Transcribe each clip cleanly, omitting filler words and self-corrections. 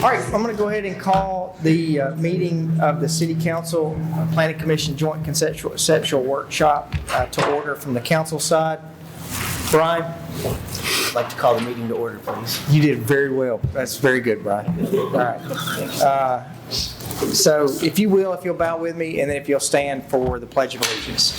All right, I'm going to go ahead and call the meeting of the City Council Planning Commission Joint Conceptual Workshop to order from the council side. Brian? I'd like to call the meeting to order, please. You did very well. That's very good, Brian. All right. So if you'll bow with me, and then if you'll stand for the Pledge of Allegiance.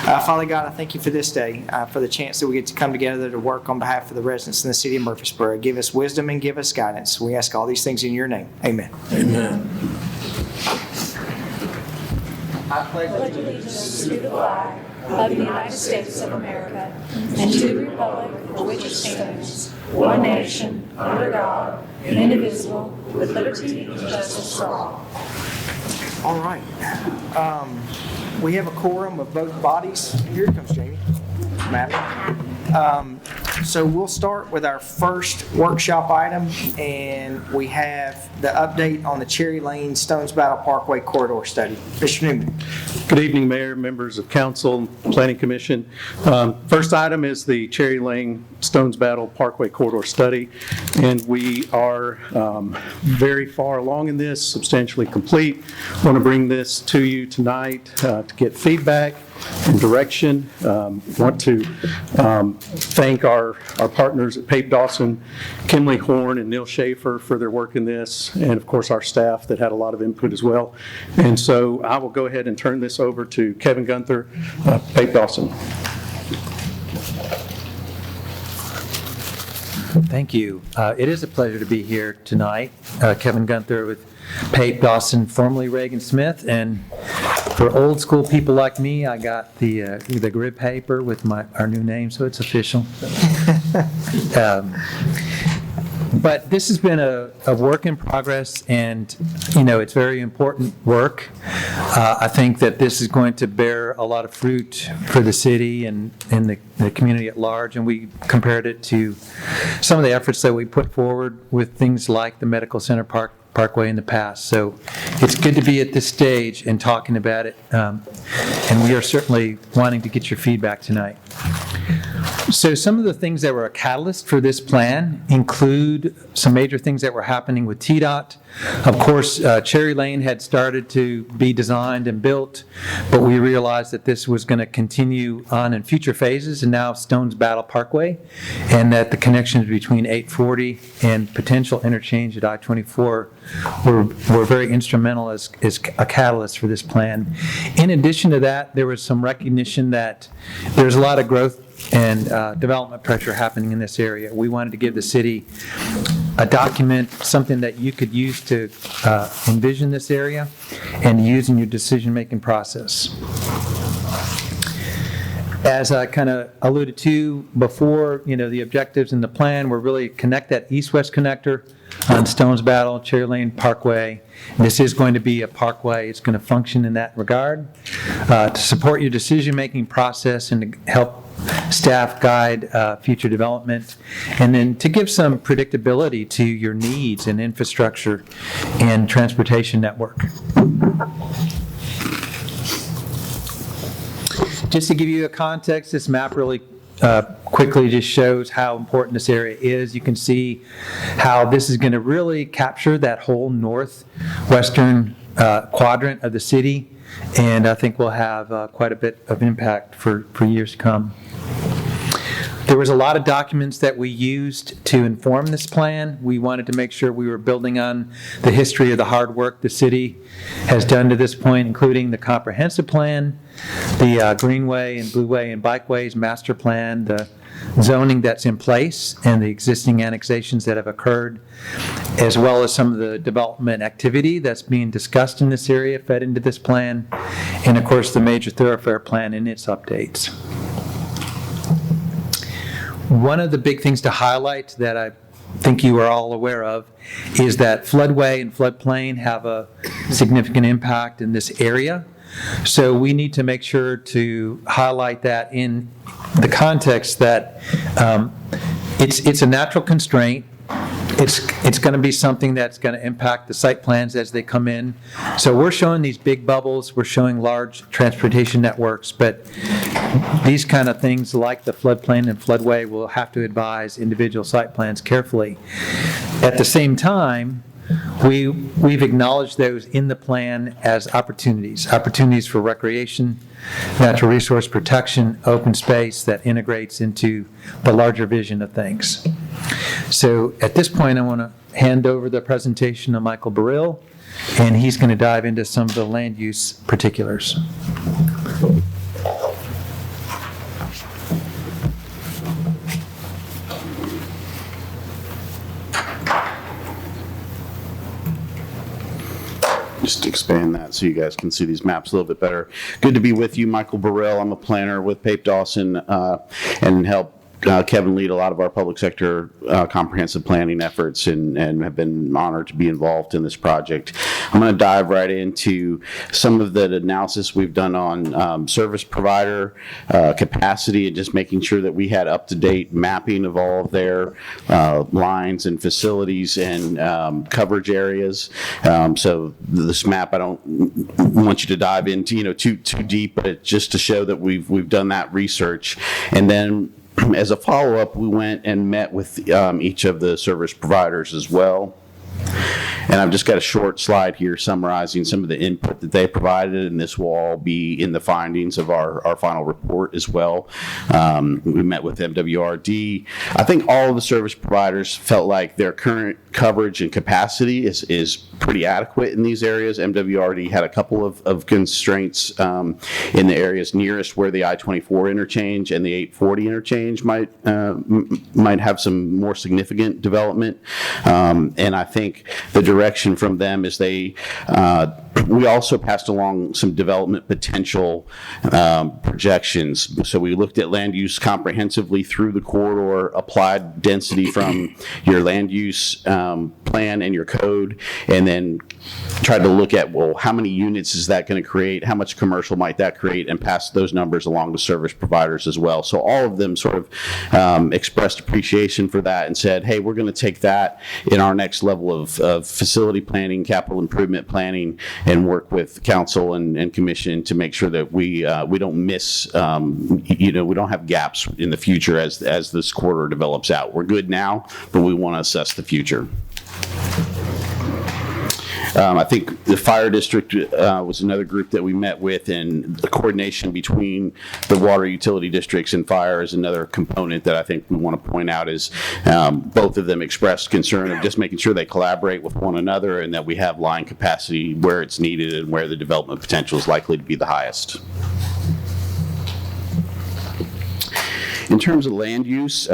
Father God, I thank you for this day, for the chance that we get to come together to work on behalf of the residents in the city of Murfreesboro. Give us wisdom and give us guidance. We ask all these things in your name. Amen. Amen. I pledge allegiance to the flag of the United States of America and to the republic for which it stands, one nation, under God, indivisible, with liberty and justice for all. All right. We have a quorum of both bodies. Here comes Jamie. Matt. So we'll start with our first workshop item, and we have the update on the Cherry Lane Stones Battle Parkway corridor study. Mr. Newman. Good evening, Mayor, members of Council, Planning Commission. First item is the Cherry Lane Stones Battle Parkway corridor study, and we are very far along in this, substantially complete. I want to bring this to you tonight to get feedback and direction. Want to thank our partners at Pape Dawson, Kimley Horn, and Neil Schaefer for their work in this, and of course our staff that had a lot of input as well. And so I will go ahead and turn this over to Kevin Gunther, Pape Dawson. Thank you. It is a pleasure to be here tonight. Kevin Gunther with Pape Dawson, formerly Reagan Smith, and for old school people like me, I got the grid paper with our new name, so it's official. But this has been a work in progress, and it's very important work. I think that this is going to bear a lot of fruit for the city and the community at large, and we compared it to some of the efforts that we put forward with things like the Medical Center Parkway in the past. So it's good to be at this stage and talking about it, and we are certainly wanting to get your feedback tonight. So some of the things that were a catalyst for this plan include some major things that were happening with TDOT. Of course, Cherry Lane had started to be designed and built, but we realized that this was going to continue on in future phases, and now Stones Battle Parkway, and that the connections between 840 and potential interchange at I-24 were very instrumental as a catalyst for this plan. In addition to that, there was some recognition that there's a lot of growth and development pressure happening in this area. We wanted to give the city a document, something that you could use to envision this area and use in your decision-making process. As I kind of alluded to before, the objectives in the plan were really connect that east-west connector on Stones Battle, Cherry Lane Parkway. This is going to be a parkway. It's going to function in that regard to support your decision-making process and to help staff guide future development, and then to give some predictability to your needs in infrastructure and transportation network. Just to give you a context, this map really quickly just shows how important this area is. You can see how this is going to really capture that whole northwestern quadrant of the city, and I think we'll have quite a bit of impact for years to come. There was a lot of documents that we used to inform this plan. We wanted to make sure we were building on the history of the hard work the city has done to this point, including the comprehensive plan, the Greenway and Blueway and Bikeways master plan, the zoning that's in place, and the existing annexations that have occurred, as well as some of the development activity that's being discussed in this area fed into this plan, and of course the major thoroughfare plan and its updates. One of the big things to highlight that I think you are all aware of is that floodway and floodplain have a significant impact in this area. So we need to make sure to highlight that in the context that it's a natural constraint. It's going to be something that's going to impact the site plans as they come in. So we're showing these big bubbles, we're showing large transportation networks, but these kind of things like the floodplain and floodway will have to advise individual site plans carefully. At the same time, we've acknowledged those in the plan as opportunities for recreation, natural resource protection, open space that integrates into the larger vision of things. So at this point, I want to hand over the presentation to Michael Burrill, and he's going to dive into some of the land use particulars. Just expand that so you guys can see these maps a little bit better. Good to be with you, Michael Burrell. I'm a planner with Pape Dawson and help Kevin lead a lot of our public sector comprehensive planning efforts and have been honored to be involved in this project. I'm going to dive right into some of the analysis we've done on service provider capacity and just making sure that we had up-to-date mapping of all of their lines and facilities and coverage areas. So this map, I don't want you to dive into too deep, but it's just to show that we've done that research. And then as a follow-up, we went and met with each of the service providers as well. And I've just got a short slide here summarizing some of the input that they provided, and this will all be in the findings of our final report as well. We met with MWRD. I think all of the service providers felt like their current coverage and capacity is pretty adequate in these areas. MWRD had a couple of constraints in the areas nearest where the I-24 interchange and the 840 interchange might have some more significant development. And I think the direction from them is we also passed along some development potential projections. So we looked at land use comprehensively through the corridor, applied density from your land use plan and your code, and then tried to look at, well, how many units is that going to create? How much commercial might that create? And pass those numbers along to service providers as well. So all of them sort of expressed appreciation for that and said, hey, we're going to take that in our next level of facility planning, capital improvement planning, and work with council and commission to make sure that we don't miss, we don't have gaps in the future as this corridor develops out. We're good now, but we want to assess the future. I think the fire district was another group that we met with, and the coordination between the water utility districts and fire is another component that I think we want to point out is both of them expressed concern of just making sure they collaborate with one another and that we have line capacity where it's needed and where the development potential is likely to be the highest. In terms of land use,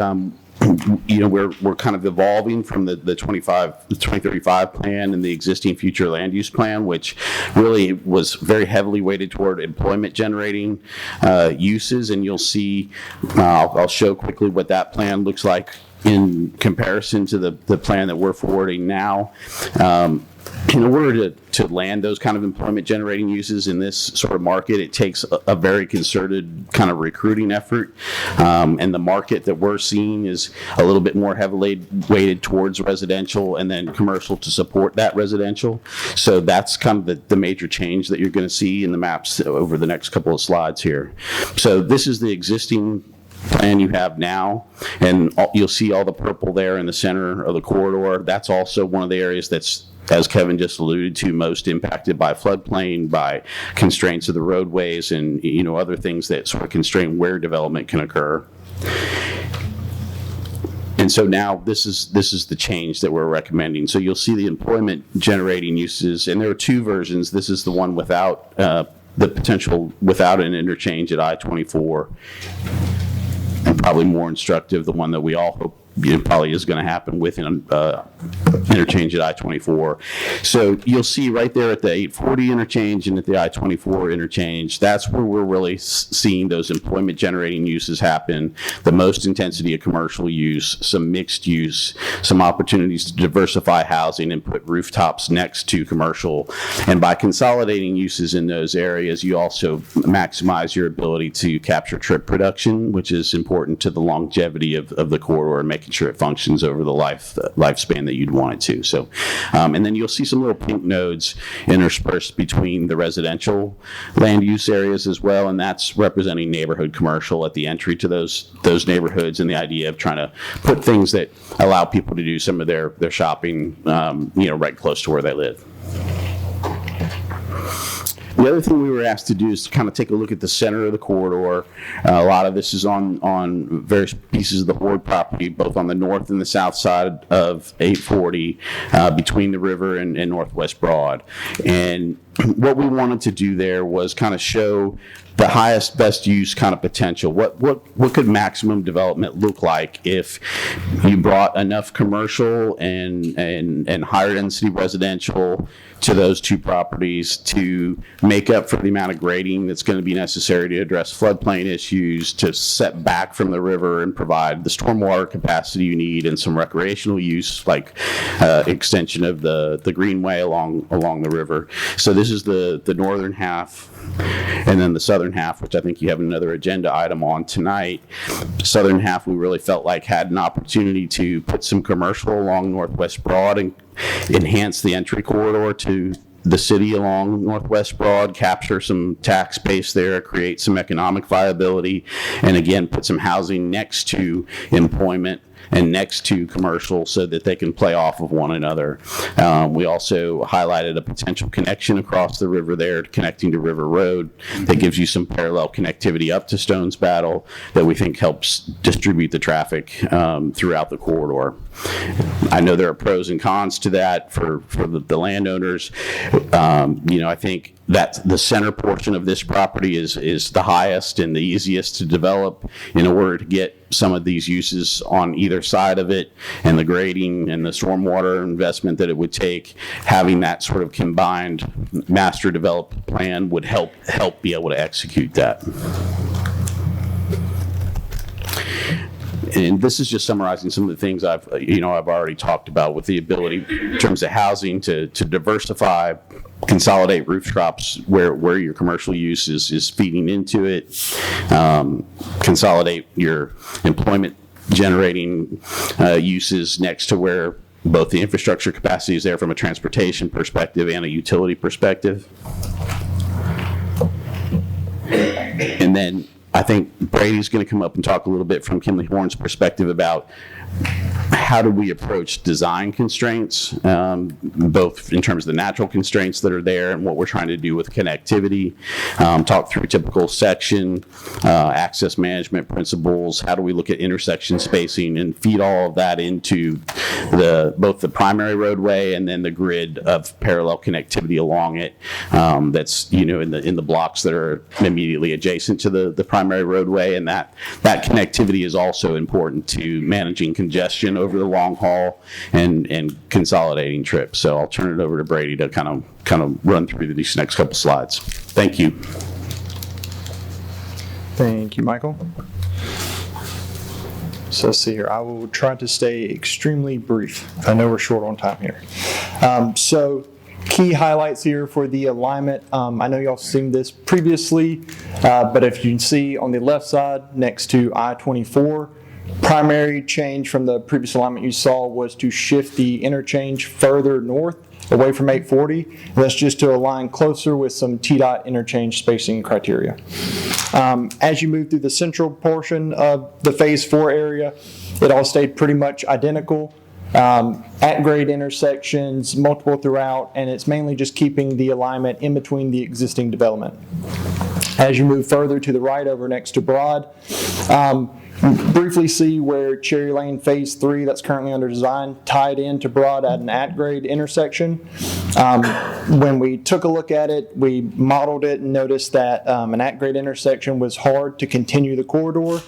we're kind of evolving from the 2035 plan and the existing future land use plan, which really was very heavily weighted toward employment generating uses. And you'll see, I'll show quickly what that plan looks like in comparison to the plan that we're forwarding now. In order to land those kind of employment generating uses in this sort of market, it takes a very concerted kind of recruiting effort. And the market that we're seeing is a little bit more heavily weighted towards residential and then commercial to support that residential. So that's kind of the major change that you're going to see in the maps over the next couple of slides here. So this is the existing plan you have now, and you'll see all the purple there in the center of the corridor. That's also one of the areas that's, as Kevin just alluded to, most impacted by floodplain, by constraints of the roadways, and other things that sort of constrain where development can occur. And so now this is the change that we're recommending. So you'll see the employment generating uses, and there are two versions. This is the one without the potential without an interchange at I-24. And probably more instructive, the one that we all hope probably is going to happen with an interchange at I-24. So you'll see right there at the 840 interchange and at the I-24 interchange, that's where we're really seeing those employment generating uses happen, the most intensity of commercial use, some mixed use, some opportunities to diversify housing and put rooftops next to commercial. And by consolidating uses in those areas, you also maximize your ability to capture trip production, which is important to the longevity of the corridor and make making sure it functions over the lifespan that you'd want it to. So, and then you'll see some little pink nodes interspersed between the residential land use areas as well, and that's representing neighborhood commercial at the entry to those neighborhoods, and the idea of trying to put things that allow people to do some of their shopping, right close to where they live. The other thing we were asked to do is to kind of take a look at the center of the corridor. A lot of this is on various pieces of the Ward property, both on the north and the south side of 840, between the river and Northwest Broad. And what we wanted to do there was kind of show the highest, best use kind of potential. What could maximum development look like if you brought enough commercial and higher density residential to those two properties to make up for the amount of grading that's going to be necessary to address floodplain issues, to set back from the river and provide the stormwater capacity you need, and some recreational use like extension of the greenway along the river. So this is the northern half, and then the southern half, which I think you have another agenda item on tonight. The southern half we really felt like had an opportunity to put some commercial along Northwest Broad and enhance the entry corridor to the city along Northwest Broad, capture some tax base there, create some economic viability, and again, put some housing next to employment and next to commercial so that they can play off of one another. We also highlighted a potential connection across the river there, connecting to River Road, that gives you some parallel connectivity up to Stones Battle that we think helps distribute the traffic throughout the corridor. I know there are pros and cons to that for the landowners. I think that the center portion of this property is the highest and the easiest to develop in order to get some of these uses on either side of it, and the grading and the stormwater investment that it would take. Having that sort of combined master developed plan would help be able to execute that. And this is just summarizing some of the things I've already talked about, with the ability in terms of housing to diversify, consolidate rooftops where your commercial use is feeding into it, consolidate your employment generating uses next to where both the infrastructure capacity is there from a transportation perspective and a utility perspective. And then I think Brady's going to come up and talk a little bit from Kimley Horn's perspective about how do we approach design constraints, both in terms of the natural constraints that are there and what we're trying to do with connectivity, talk through typical section, access management principles, how do we look at intersection spacing and feed all of that into both the primary roadway and then the grid of parallel connectivity along it, that's in the blocks that are immediately adjacent to the primary roadway. And that connectivity is also important to managing congestion over the long haul and consolidating trips. So I'll turn it over to Brady to kind of run through these next couple slides. Thank you. Thank you, Michael. So let's see here. I will try to stay extremely brief. I know we're short on time here. So key highlights here for the alignment. I know y'all seen this previously, but if you can see on the left side next to I-24, primary change from the previous alignment you saw was to shift the interchange further north away from 840. And that's just to align closer with some TDOT interchange spacing criteria. As you move through the central portion of the Phase 4 area, it all stayed pretty much identical. At-grade intersections, multiple throughout, and it's mainly just keeping the alignment in between the existing development. As you move further to the right over next to Broad, briefly see where Cherry Lane Phase 3 that's currently under design tied into Broad at an at-grade intersection. When we took a look at it, we modeled it and noticed that an at-grade intersection was hard to continue the corridor.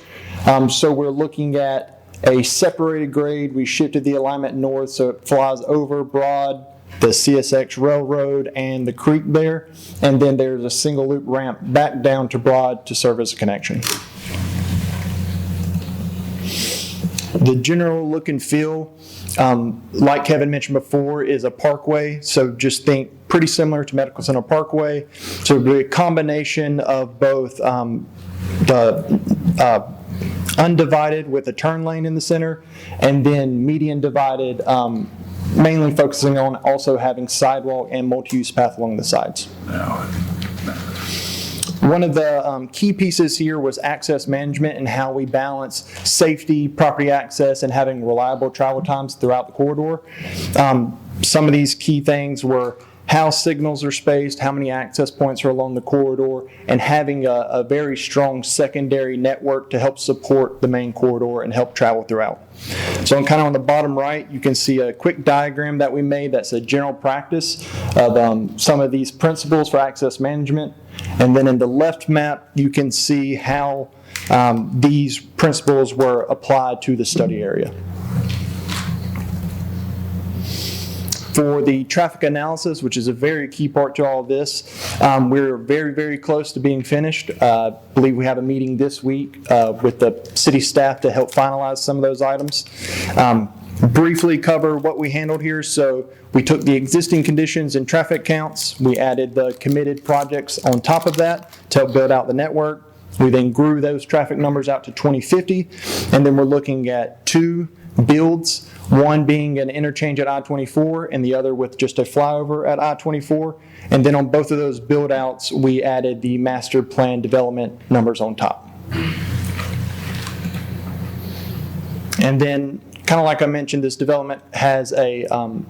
So we're looking at a separated grade. We shifted the alignment north so it flies over Broad, the CSX Railroad, and the creek there. And then there's a single loop ramp back down to Broad to serve as a connection. The general look and feel, like Kevin mentioned before, is a parkway. So just think pretty similar to Medical Center Parkway. So it'll be a combination of both the undivided with a turn lane in the center, and then median divided, mainly focusing on also having sidewalk and multi-use path along the sides. One of the key pieces here was access management and how we balance safety, property access, and having reliable travel times throughout the corridor. Some of these key things were how signals are spaced, how many access points are along the corridor, and having a very strong secondary network to help support the main corridor and help travel throughout. So kind of on the bottom right, you can see a quick diagram that we made that's a general practice of some of these principles for access management. And then in the left map, you can see how these principles were applied to the study area. For the traffic analysis, which is a very key part to all of this, we're very, very close to being finished. I believe we have a meeting this week with the city staff to help finalize some of those items. Briefly cover what we handled here. So we took the existing conditions and traffic counts. We added the committed projects on top of that to help build out the network. We then grew those traffic numbers out to 2050. And then we're looking at 2 builds, one being an interchange at I-24 and the other with just a flyover at I-24. And then on both of those build outs, we added the master plan development numbers on top. And then, kind of like I mentioned, this development has a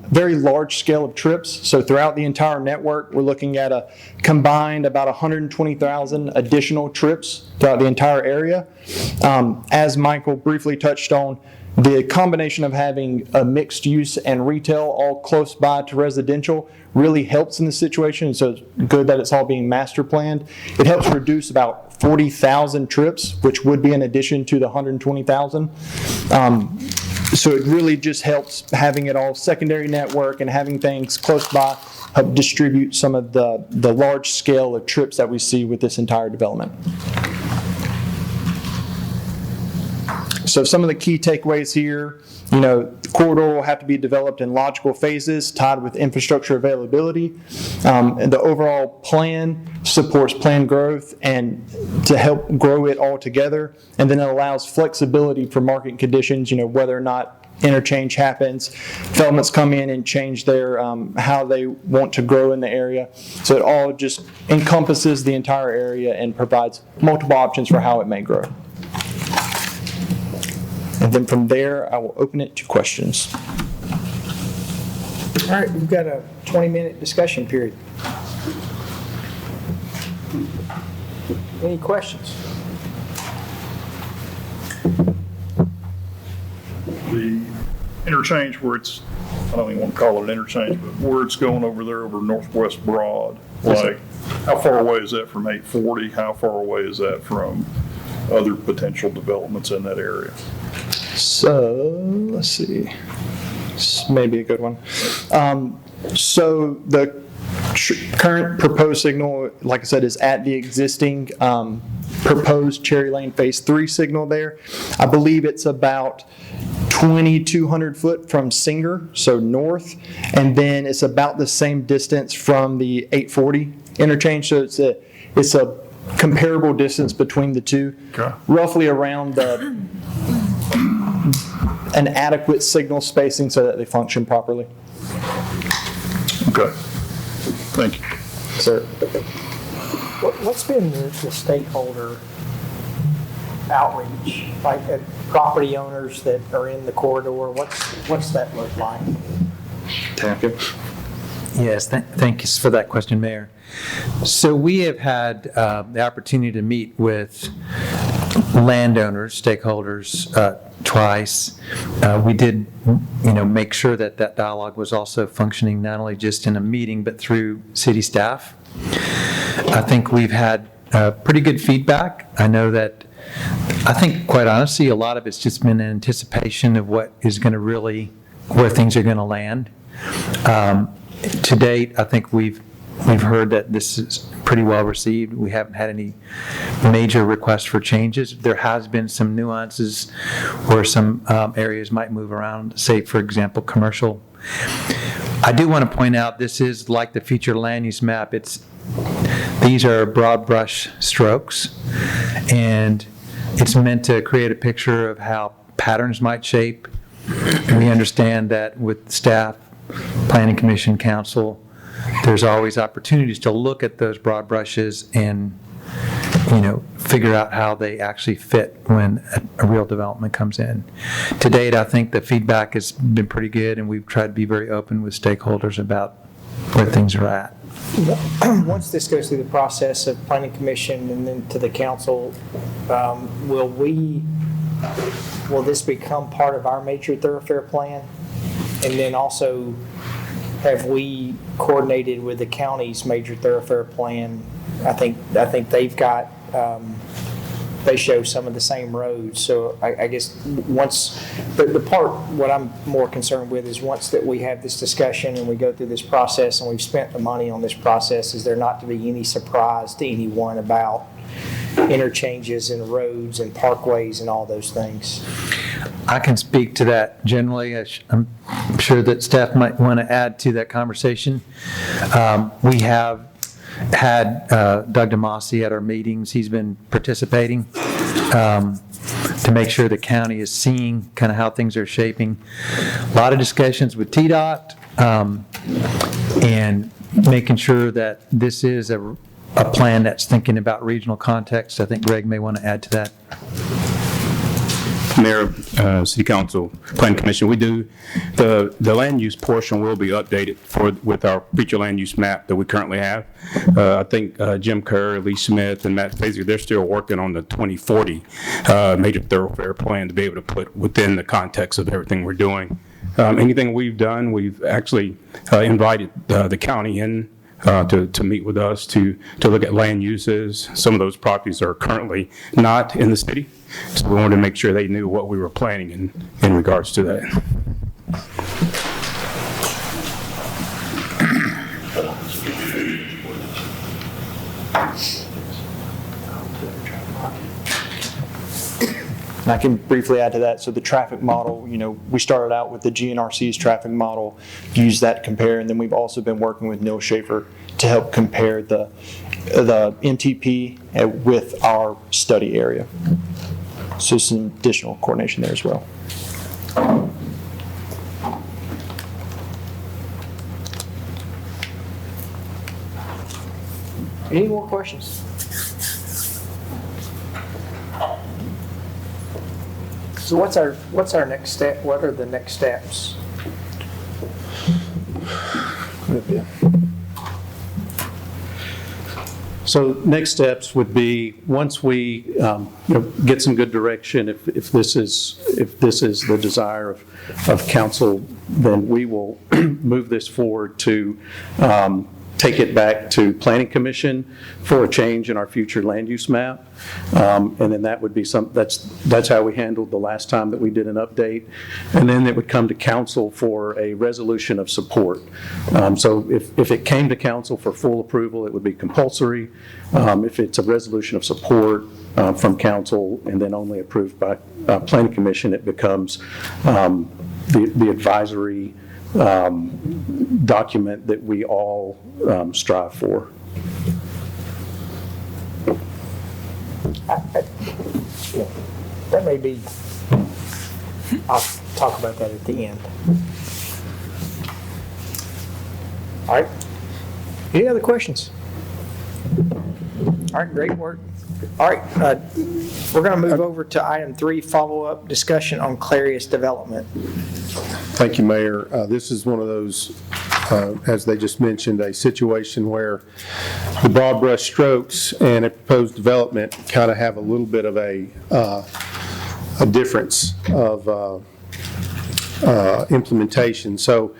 very large scale of trips. So throughout the entire network, we're looking at a combined about 120,000 additional trips throughout the entire area. As Michael briefly touched on, the combination of having a mixed use and retail all close by to residential really helps in this situation. So it's good that it's all being master planned. It helps reduce about 40,000 trips, which would be in addition to the 120,000. So it really just helps having it all secondary network and having things close by help distribute some of the large scale of trips that we see with this entire development. So some of the key takeaways here, the corridor will have to be developed in logical phases tied with infrastructure availability. And the overall plan supports planned growth and to help grow it all together. And then it allows flexibility for market conditions, whether or not interchange happens. Developments come in and change their how they want to grow in the area. So it all just encompasses the entire area and provides multiple options for how it may grow. And then from there, I will open it to questions. All right, we've got a 20-minute discussion period. Any questions? The interchange where it's, I don't even want to call it an interchange, but where it's going over there over Northwest Broad, like how far away is that from 840? How far away is that from other potential developments in that area? So, let's see. This may be a good one. So the current proposed signal, like I said, is at the existing proposed Cherry Lane Phase 3 signal there. I believe it's about 2,200 foot from Singer, so north, and then it's about the same distance from the 840 interchange. So it's a comparable distance between the two, Okay. roughly around an adequate signal spacing so that they function properly. Okay. Thank you. Sir. What's been the stakeholder outreach, like property owners that are in the corridor? What's that look like? Yes, thank you for that question, Mayor. So we have had the opportunity to meet with landowners, stakeholders twice. We did, make sure that that dialogue was also functioning not only just in a meeting, but through city staff. I think we've had pretty good feedback. I think quite honestly, a lot of it's just been an anticipation of what is going to really, where things are going to land. To date, I think we've heard that this is pretty well received. We haven't had any major requests for changes. There has been some nuances where some areas might move around, say, for example, commercial. I do want to point out this is like the future land use map. These are broad brush strokes, and It's meant to create a picture of how patterns might shape. We understand that with staff, Planning Commission, Council, there's always opportunities to look at those broad brushes and, figure out how they actually fit when a real development comes in. To date, I think the feedback has been pretty good, and we've tried to be very open with stakeholders about where things are at. Once this goes through the process of Planning Commission and then to the council, will this become part of our major thoroughfare plan? And then also, have we coordinated with the county's major thoroughfare plan? I think they've got, they show some of the same roads. So I guess once, the part, what I'm more concerned with is once that we have this discussion and we go through this process and we've spent the money on this process, is there not to be any surprise to anyone about interchanges and roads and parkways and all those things? I can speak to that generally. I'm sure that staff might want to add to that conversation. We have had Doug DeMasi at our meetings. He's been participating to make sure the county is seeing kind of how things are shaping. A lot of discussions with TDOT and making sure that this is a plan that's thinking about regional context. I think Greg may want to add to that. Mayor, City Council, Planning Commission, we do, the land use portion will be updated with our future land use map that we currently have. I think Jim Kerr, Lee Smith, and Matt Fazer, they're still working on the 2040 major thoroughfare plan to be able to put within the context of everything we're doing. Anything we've done, we've actually invited the county in to meet with us to look at land uses. Some of those properties are currently not in the city, so we wanted to make sure they knew what we were planning in regards to that. And I can briefly add to that. So the traffic model, we started out with the GNRC's traffic model, used that to compare, and then we've also been working with Neil Schaefer to help compare the MTP with our study area. So some additional coordination there as well. Any more questions? So what's our next step? What are the next steps? So next steps would be, once we get some good direction, if this is the desire of council, then we will move this forward to take it back to Planning Commission for a change in our future land use map. And then that would be that's how we handled the last time that we did an update. And then it would come to council for a resolution of support. So if it came to council for full approval, it would be compulsory. If it's a resolution of support from council and then only approved by Planning Commission, it becomes the advisory document that we all strive for. That may be, I'll talk about that at the end. All right. Any other questions? All right, great work. All right, we're going to move over to item 3, follow-up discussion on Clarius development. Thank you, Mayor. This is one of those, as they just mentioned, a situation where the broad brush strokes and a proposed development kind of have a little bit of a difference of implementation. So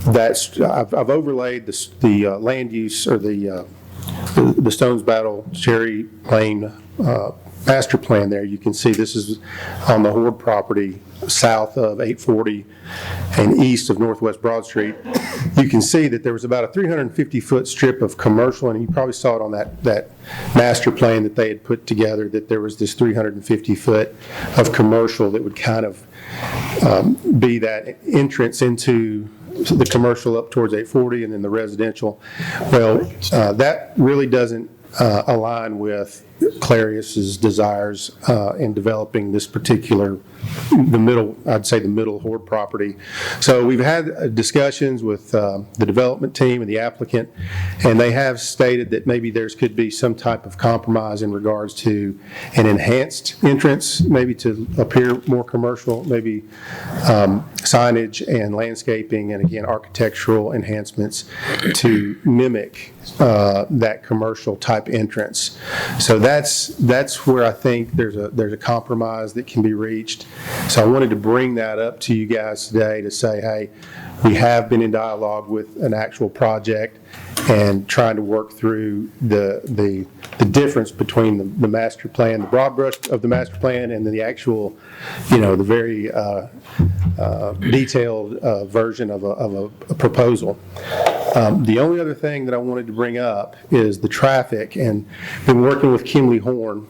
that's I've overlaid the land use, or the Stones Battle Cherry Lane master plan there. You can see this is on the Horde property south of 840 and east of Northwest Broad Street. You can see that there was about a 350-foot strip of commercial, and you probably saw it on that master plan that they had put together, that there was this 350-foot of commercial that would kind of be that entrance into the commercial up towards 840 and then the residential. Well, that really doesn't align with Clarius's desires in developing this particular, I'd say the middle Horde property. So we've had discussions with the development team and the applicant, and they have stated that maybe could be some type of compromise in regards to an enhanced entrance, maybe to appear more commercial, maybe signage and landscaping, and again, architectural enhancements to mimic that commercial type entrance. So that's where I think there's a compromise that can be reached. So I wanted to bring that up to you guys today to say, hey, we have been in dialogue with an actual project and trying to work through the difference between the master plan, the broad brush of the master plan, and then the actual, the very detailed version of a proposal. The only other thing that I wanted to bring up is the traffic, and been working with Kimley Horn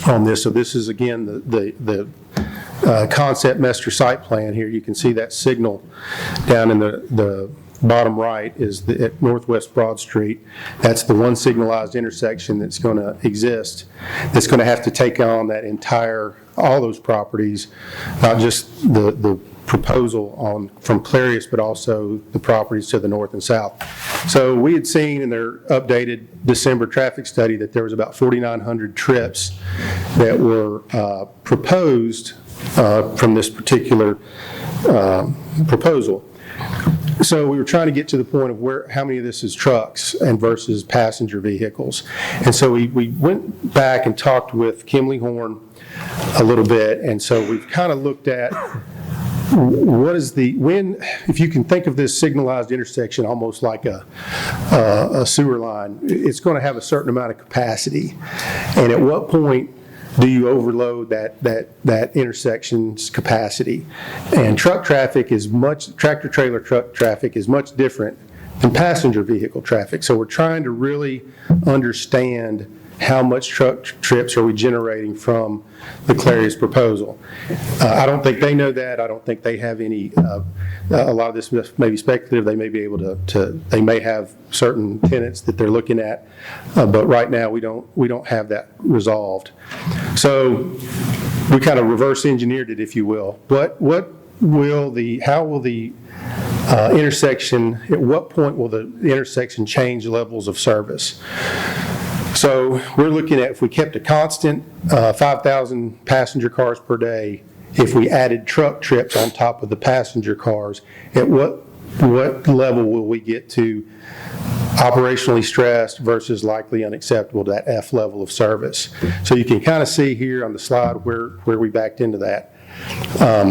on this. So this is again the concept master site plan here. You can see that signal down in the bottom right is at Northwest Broad Street. That's the one signalized intersection that's going to exist, that's going to have to take on all those properties, not just the proposal from Clarius, but also the properties to the north and south. So we had seen in their updated December traffic study that there was about 4,900 trips that were proposed from this particular proposal. So we were trying to get to the point of how many of this is trucks and versus passenger vehicles. And so we went back and talked with Kimley Horn a little bit, and so we've kind of looked at if you can think of this signalized intersection almost like a sewer line, it's going to have a certain amount of capacity. And at what point do you overload that intersection's capacity? And tractor trailer truck traffic is much different than passenger vehicle traffic. So we're trying to really understand how much truck trips are we generating from the Clarius proposal. I don't think they know that. I don't think they have any, a lot of this may be speculative. They may be able they may have certain tenants that they're looking at, but right now we don't have that resolved. So we kind of reverse engineered it, if you will. How will the intersection, at what point will the intersection change levels of service? So we're looking at, if we kept a constant 5,000 passenger cars per day, if we added truck trips on top of the passenger cars, at what level will we get to operationally stressed versus likely unacceptable, that F level of service? So you can kind of see here on the slide where we backed into that.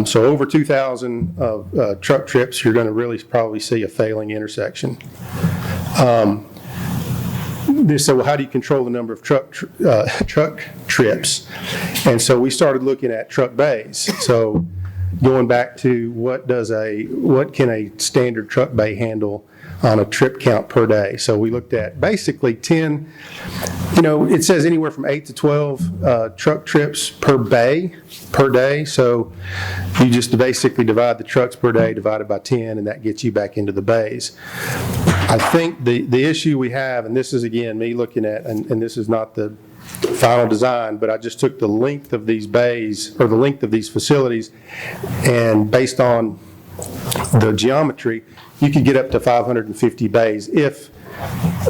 So over 2,000 of truck trips, you're going to really probably see a failing intersection. So how do you control the number of truck trips? And so we started looking at truck bays. So going back to what can a standard truck bay handle on a trip count per day? So we looked at basically 10, it says anywhere from 8 to 12 truck trips per bay per day. So you just basically divide the trucks per day divided by 10, and that gets you back into the bays. I think the issue we have, and this is again me looking at, and this is not the final design, but I just took the length of these bays, or the length of these facilities, and based on the geometry, you could get up to 550 bays if,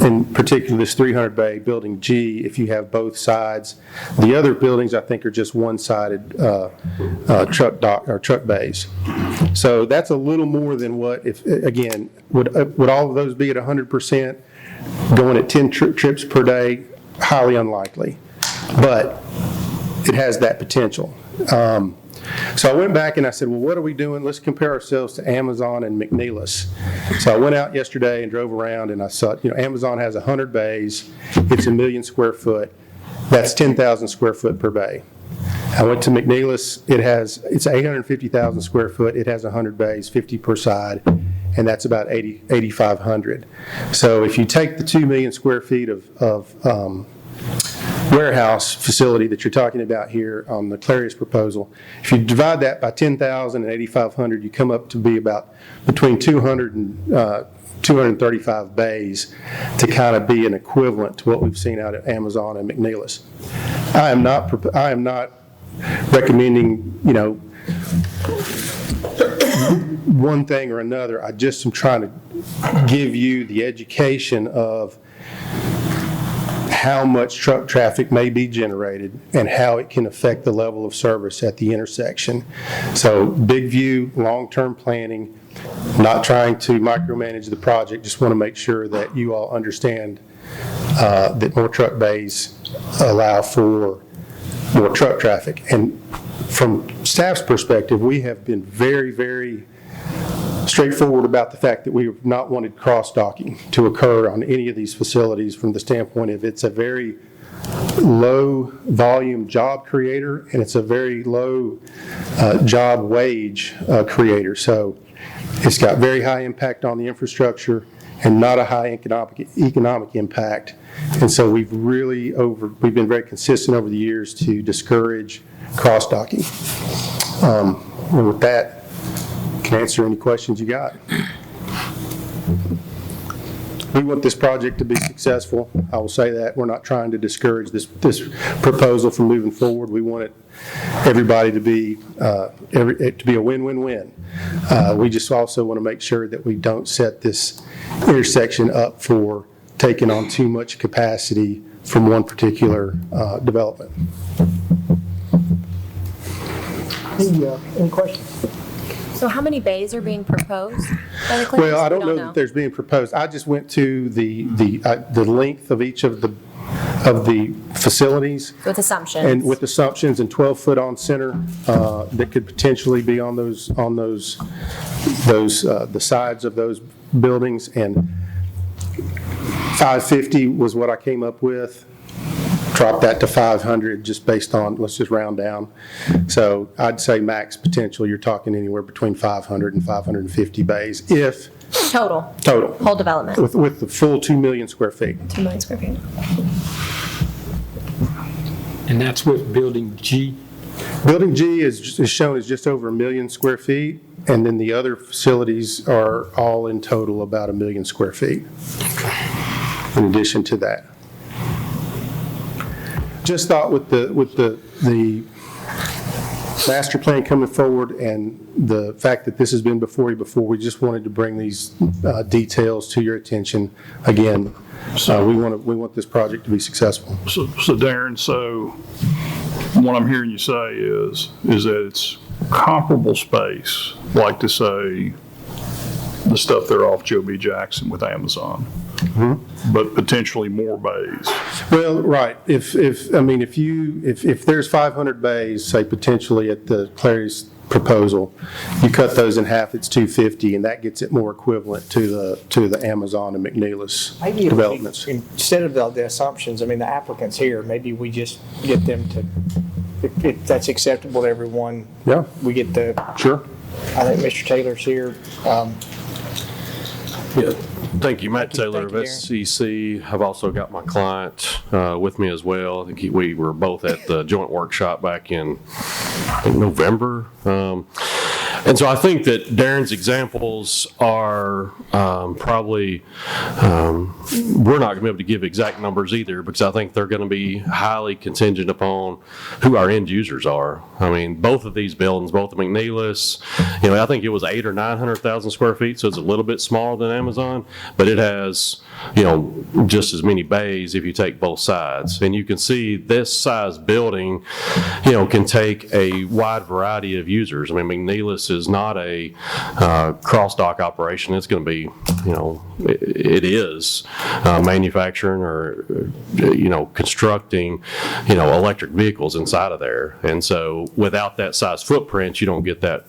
in particular, this 300 bay building G, if you have both sides. The other buildings, I think, are just one-sided truck bays. So that's a little more than what, if again, would all of those be at 100%? Going at 10 trips per day, highly unlikely, but it has that potential. So I went back and I said, well, what are we doing? Let's compare ourselves to Amazon and McNeilus. So I went out yesterday and drove around, and I saw, Amazon has 100 bays. It's 1 million square foot. That's 10,000 square foot per bay. I went to McNeilus. It's 850,000 square foot. It has 100 bays, 50 per side, and that's about 8,500. So if you take the 2 million square feet of warehouse facility that you're talking about here on the Clarius proposal, if you divide that by 10,000 and 8,500, you come up to be about between 200 and 235 bays to kind of be an equivalent to what we've seen out at Amazon and McNeilus. I am not recommending, one thing or another. I just am trying to give you the education of how much truck traffic may be generated and how it can affect the level of service at the intersection. So big view, long-term planning, not trying to micromanage the project, just want to make sure that you all understand that more truck bays allow for more truck traffic. And from staff's perspective, we have been very, very straightforward about the fact that we have not wanted cross-docking to occur on any of these facilities from the standpoint of it's a very low volume job creator and it's a very low job wage creator. So it's got very high impact on the infrastructure and not a high economic impact. And so we've been very consistent over the years to discourage cross-docking. And with that, can answer any questions you got. We want this project to be successful. I will say that. We're not trying to discourage this proposal from moving forward. We want everybody to be a win-win-win. We just also want to make sure that we don't set this intersection up for taking on too much capacity from one particular development. Any questions? So how many bays are being proposed by the clinics? Well, I don't We know that there's being proposed. I just went to the length of each of the facilities. With assumptions. And with assumptions and 12-foot on center that could potentially be on the sides of those buildings. And 550 was what I came up with. Drop that to 500 just based on, let's just round down. So I'd say max potential, you're talking anywhere between 500 and 550 bays if. Total. Whole development. With the full 2 million square feet. 2 million square feet. And that's with Building G? Building G is shown as just over 1 million square feet, and then the other facilities are all in total about 1 million square feet in addition to that. Just thought with the master plan coming forward and the fact that this has been before you before, we just wanted to bring these details to your attention. Again, we want this project to be successful. So Darren, so what I'm hearing you say is that it's comparable space, like to say the stuff there off Joe B. Jackson with Amazon. Mm-hmm. But potentially more bays. Well, right. If there's 500 bays, say potentially at the Clary's proposal, you cut those in half, it's 250, and that gets it more equivalent to the Amazon and McNeilus Maybe developments. Instead of the assumptions, the applicants here, maybe we just get them to, if that's acceptable to everyone. Yeah. We get the. Sure. I think Mr. Taylor's here. Yeah. Thank you, Matt Taylor Thank of you, SCC. I've also got my client with me as well. I think we were both at the joint workshop back in, I think, November. And so I think that Darren's examples are probably, we're not going to be able to give exact numbers either, because I think they're going to be highly contingent upon who our end users are. I mean, both of these buildings, both the McNeilus, I think it was 800,000 or 900,000 square feet, so it's a little bit smaller than Amazon, but it has, just as many bays if you take both sides. And you can see this size building, can take a wide variety of users. I mean, McNeilus is not a cross-dock operation. It's going to be, it is manufacturing or, constructing, electric vehicles inside of there. And so without that size footprint, you don't get that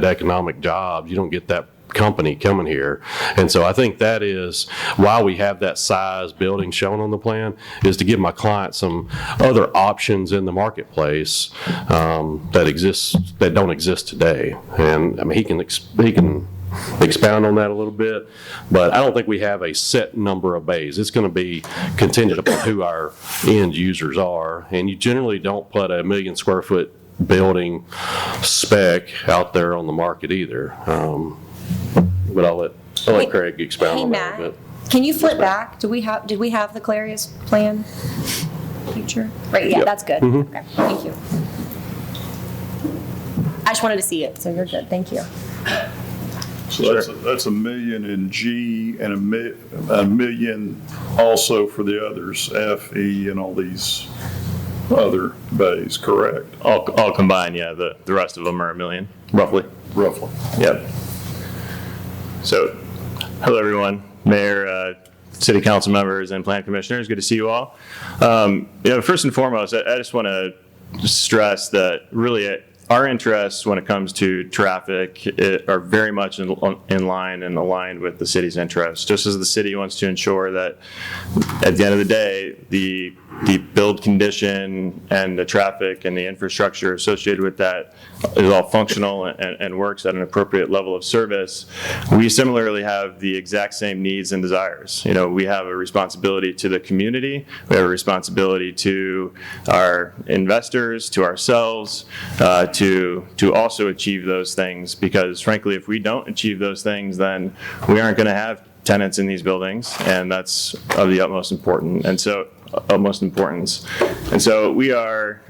economic jobs. You don't get that company coming here. And so I think that is why we have that size building shown on the plan, is to give my client some other options in the marketplace that don't exist today. And I mean, he can expound on that a little bit, but I don't think we have a set number of bays. It's going to be contingent upon who our end users are, and you generally don't put a 1 million square foot building spec out there on the market either. But I'll let I'll let Craig expound Hey, on that a Matt, bit. can you flip back? Did we have the Clarius plan picture? Right, yeah, Yep. that's good. Okay, thank you. I just wanted to see it, so you're good, thank you. So that's a million in G and a million also for the others, F, E, and all these other bays, correct? All combined, yeah, the rest of them are $1 million, roughly. Roughly. Yep. So, hello everyone, Mayor, City Council members, and Plan Commissioners. Good to see you all. First and foremost, I just want to stress that really our interests when it comes to traffic are very much in line and aligned with the city's interests. Just as the city wants to ensure that at the end of the day, the build condition and the traffic and the infrastructure associated with that is all functional and works at an appropriate level of service, we similarly have the exact same needs and desires. We have a responsibility to the community, we have a responsibility to our investors, to ourselves, to also achieve those things, because frankly, if we don't achieve those things, then we aren't going to have tenants in these buildings, and that's of the utmost importance. And so we are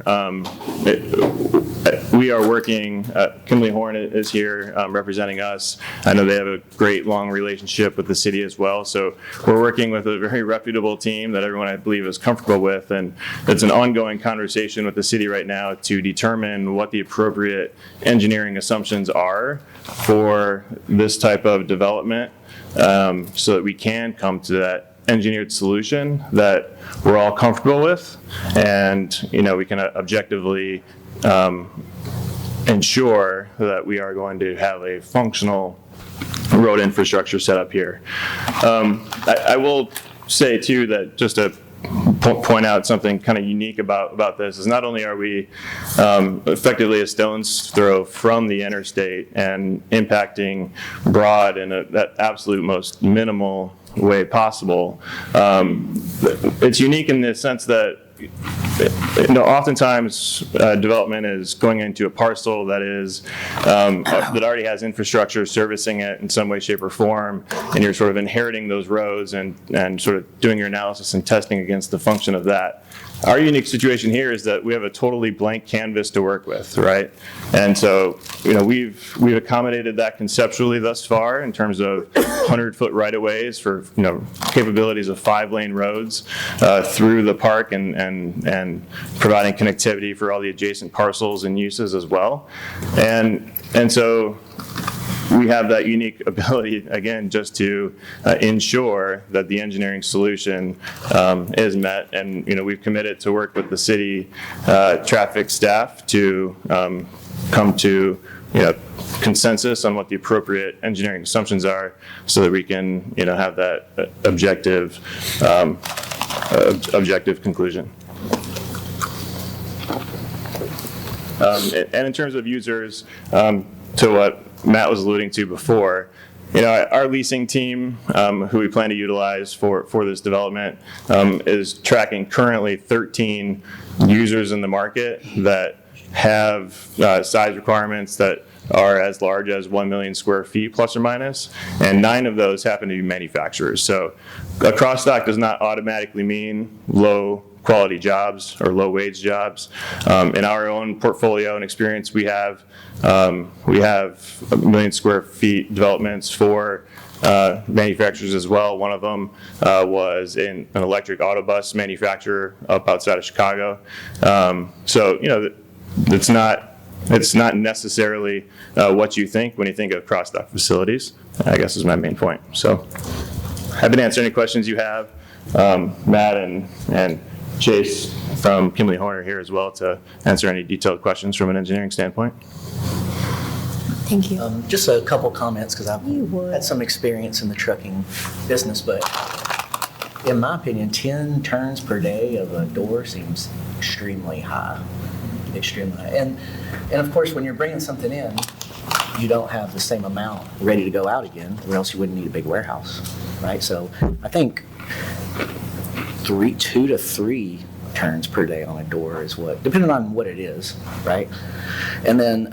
working. Kimberly Horn is here representing us. I know they have a great long relationship with the city as well. So we're working with a very reputable team that everyone I believe is comfortable with, and it's an ongoing conversation with the city right now to determine what the appropriate engineering assumptions are for this type of development, so that we can come to that engineered solution that we're all comfortable with, and we can objectively ensure that we are going to have a functional road infrastructure set up here. I will say too that just to point out something kind of unique about this is not only are we effectively a stone's throw from the interstate and impacting Broad in that absolute most minimal way possible. It's unique in the sense that oftentimes development is going into a parcel that is that already has infrastructure servicing it in some way, shape, or form, and you're sort of inheriting those roads and sort of doing your analysis and testing against the function of that. Our unique situation here is that we have a totally blank canvas to work with, right? And so, we've accommodated that conceptually thus far in terms of 100-foot right-of-ways for, capabilities of 5-lane roads through the park and providing connectivity for all the adjacent parcels and uses as well. And so we have that unique ability, again, just to ensure that the engineering solution is met. And, we've committed to work with the city traffic staff to come to, consensus on what the appropriate engineering assumptions are so that we can, have that objective conclusion. And in terms of users, to what Matt was alluding to before, our leasing team, who we plan to utilize for this development, is tracking currently 13 users in the market that have size requirements that are as large as 1 million square feet plus or minus, and 9 of those happen to be manufacturers. So a cross-dock does not automatically mean low quality jobs or low wage jobs. In our own portfolio and experience, we have 1 million square feet developments for manufacturers as well. One of them was in an electric auto bus manufacturer up outside of Chicago. So it's not necessarily what you think when you think of cross-dock facilities, I guess is my main point. So happy to answer any questions you have. Matt and Chase from Kimberly Horner here as well to answer any detailed questions from an engineering standpoint. Thank you. Just a couple comments, because I've had some experience in the trucking business, but in my opinion, 10 turns per day of a door seems extremely high. Extremely high. And of course, when you're bringing something in, you don't have the same amount ready to go out again, or else you wouldn't need a big warehouse, right? So I think 2 to 3 turns per day on a door is what, depending on what it is, right? And then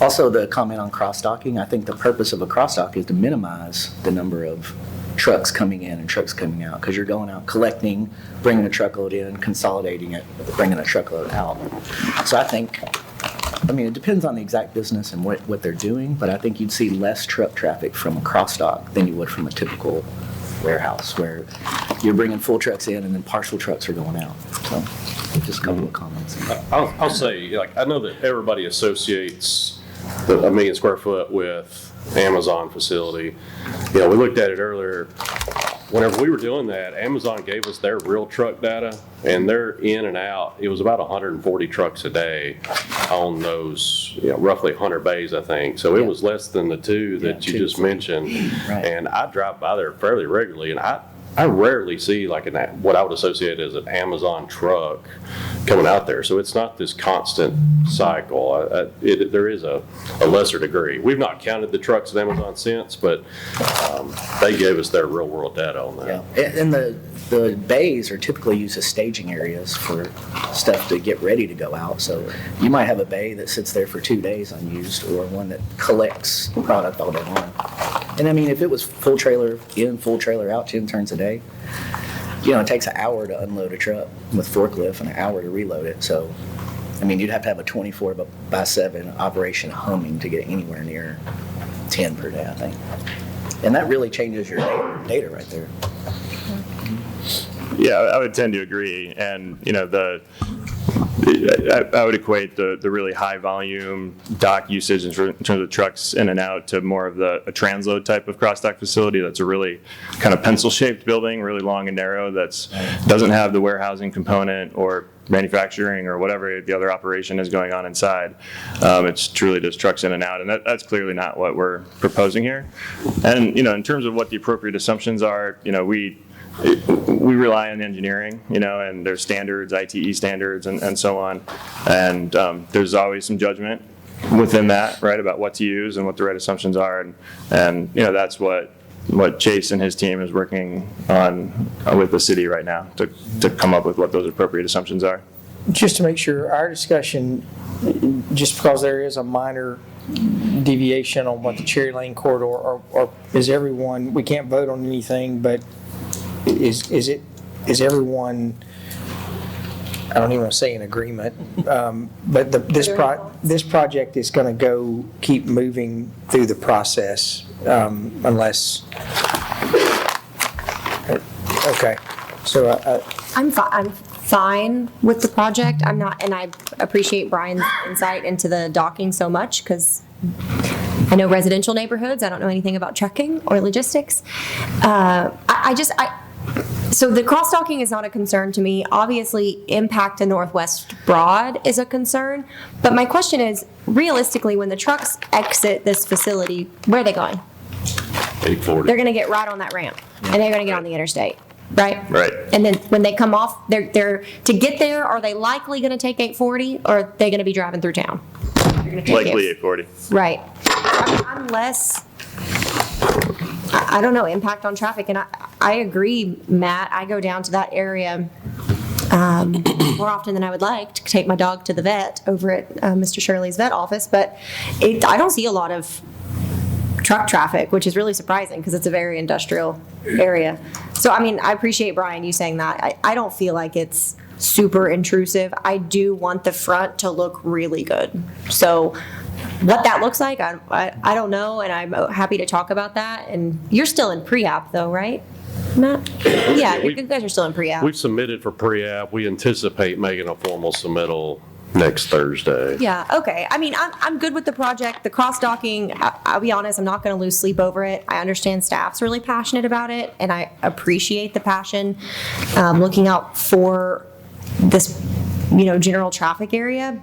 Also, the comment on cross-docking, I think the purpose of a cross-dock is to minimize the number of trucks coming in and trucks coming out, because you're going out collecting, bringing a truckload in, consolidating it, bringing a truckload out. So I think, it depends on the exact business and what they're doing, but I think you'd see less truck traffic from a cross-dock than you would from a typical warehouse, where you're bringing full trucks in and then partial trucks are going out. So just a couple of comments. I'll say, like, I know that everybody associates a 1 million square foot with Amazon facility. We looked at it earlier. Whenever we were doing that, Amazon gave us their real truck data, and they're in and out. It was about 140 trucks a day on those, roughly 100 bays, I think. So it was less than the two that you just mentioned. Right. And I drive by there fairly regularly, and I rarely see like what I would associate as an Amazon truck coming out there. So it's not this constant cycle. There is a lesser degree. We've not counted the trucks at Amazon since, but they gave us their real world data on that. Yeah, and the bays are typically used as staging areas for stuff to get ready to go out. So you might have a bay that sits there for 2 days unused, or one that collects product all day long. And if it was full trailer in, full trailer out, 10 turns a day, it takes an hour to unload a truck with forklift and an hour to reload it. So, you'd have to have a 24/7 operation humming to get anywhere near 10 per day, I think. And that really changes your data right there. Yeah, I would tend to agree. And, I would equate the really high volume dock usage in terms of trucks in and out to more of a transload type of cross-dock facility that's a really kind of pencil-shaped building, really long and narrow, doesn't have the warehousing component or manufacturing or whatever the other operation is going on inside. It's truly just trucks in and out, and that's clearly not what we're proposing here. And, in terms of what the appropriate assumptions are, we rely on engineering, and there's standards, ITE standards, and so on. And there's always some judgment within that, right, about what to use and what the right assumptions are. And that's what Chase and his team is working on with the city right now to come up with what those appropriate assumptions are. Just to make sure, our discussion, just because there is a minor deviation on what the Cherry Lane corridor, or is everyone, we can't vote on anything, but is everyone, I don't even want to say in agreement, but this project is going to keep moving through the process unless, okay. So I'm fine with the project. I'm not, and I appreciate Brian's insight into the docking so much, because I know residential neighborhoods. I don't know anything about trucking or logistics. So the cross-docking is not a concern to me. Obviously, impact to Northwest Broad is a concern. But my question is, realistically, when the trucks exit this facility, where are they going? 840. They're going to get right on that ramp, and they're going to get on the interstate, right? Right. And then when they come off, they're to get there, are they likely going to take 840, or are they going to be driving through town? Likely 840. Right. I'm less, I don't know, impact on traffic. And I agree, Matt. I go down to that area more often than I would like to take my dog to the vet over at Mr. Shirley's vet office. But I don't see a lot of truck traffic, which is really surprising because it's a very industrial area. So, I appreciate, Brian, you saying that. I don't feel like it's super intrusive. I do want the front to look really good. So what that looks like, I don't know, and I'm happy to talk about that. And you're still in pre-app though, right, Matt? Yeah, you guys are still in pre-app. We've submitted for pre-app. We anticipate making a formal submittal next Thursday. Yeah, okay. I'm good with the project. The cross-docking, I'll be honest, I'm not going to lose sleep over it. I understand staff's really passionate about it, and I appreciate the passion looking out for this, general traffic area.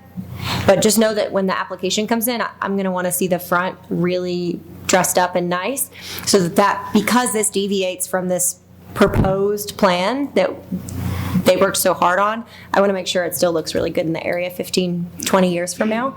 But just know that when the application comes in, I'm going to want to see the front really dressed up and nice, so that because this deviates from this proposed plan that they worked so hard on, I want to make sure it still looks really good in the area 15, 20 years from now.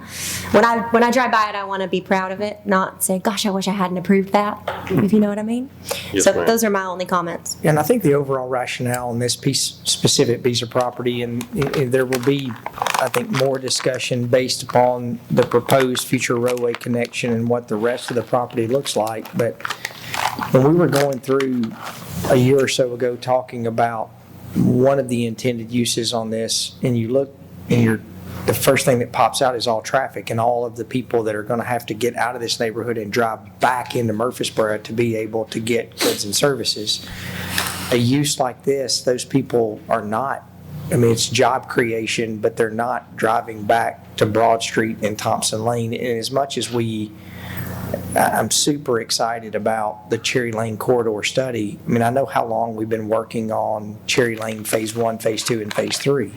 When I drive by it, I want to be proud of it, not say, gosh, I wish I hadn't approved that, if you know what I mean. Yes, So ma'am. those are my only comments. And I think the overall rationale on this specific piece of property, and there will be, I think, more discussion based upon the proposed future roadway connection and what the rest of the property looks like. But when we were going through a year or so ago talking about one of the intended uses on this, and you look and the first thing that pops out is all traffic and all of the people that are going to have to get out of this neighborhood and drive back into Murfreesboro to be able to get goods and services. A use like this, those people are not, I mean, it's job creation, but they're not driving back to Broad Street and Thompson Lane. And as much as I'm super excited about the Cherry Lane corridor study. I mean, I know how long we've been working on Cherry Lane Phase 1, Phase 2, and Phase 3.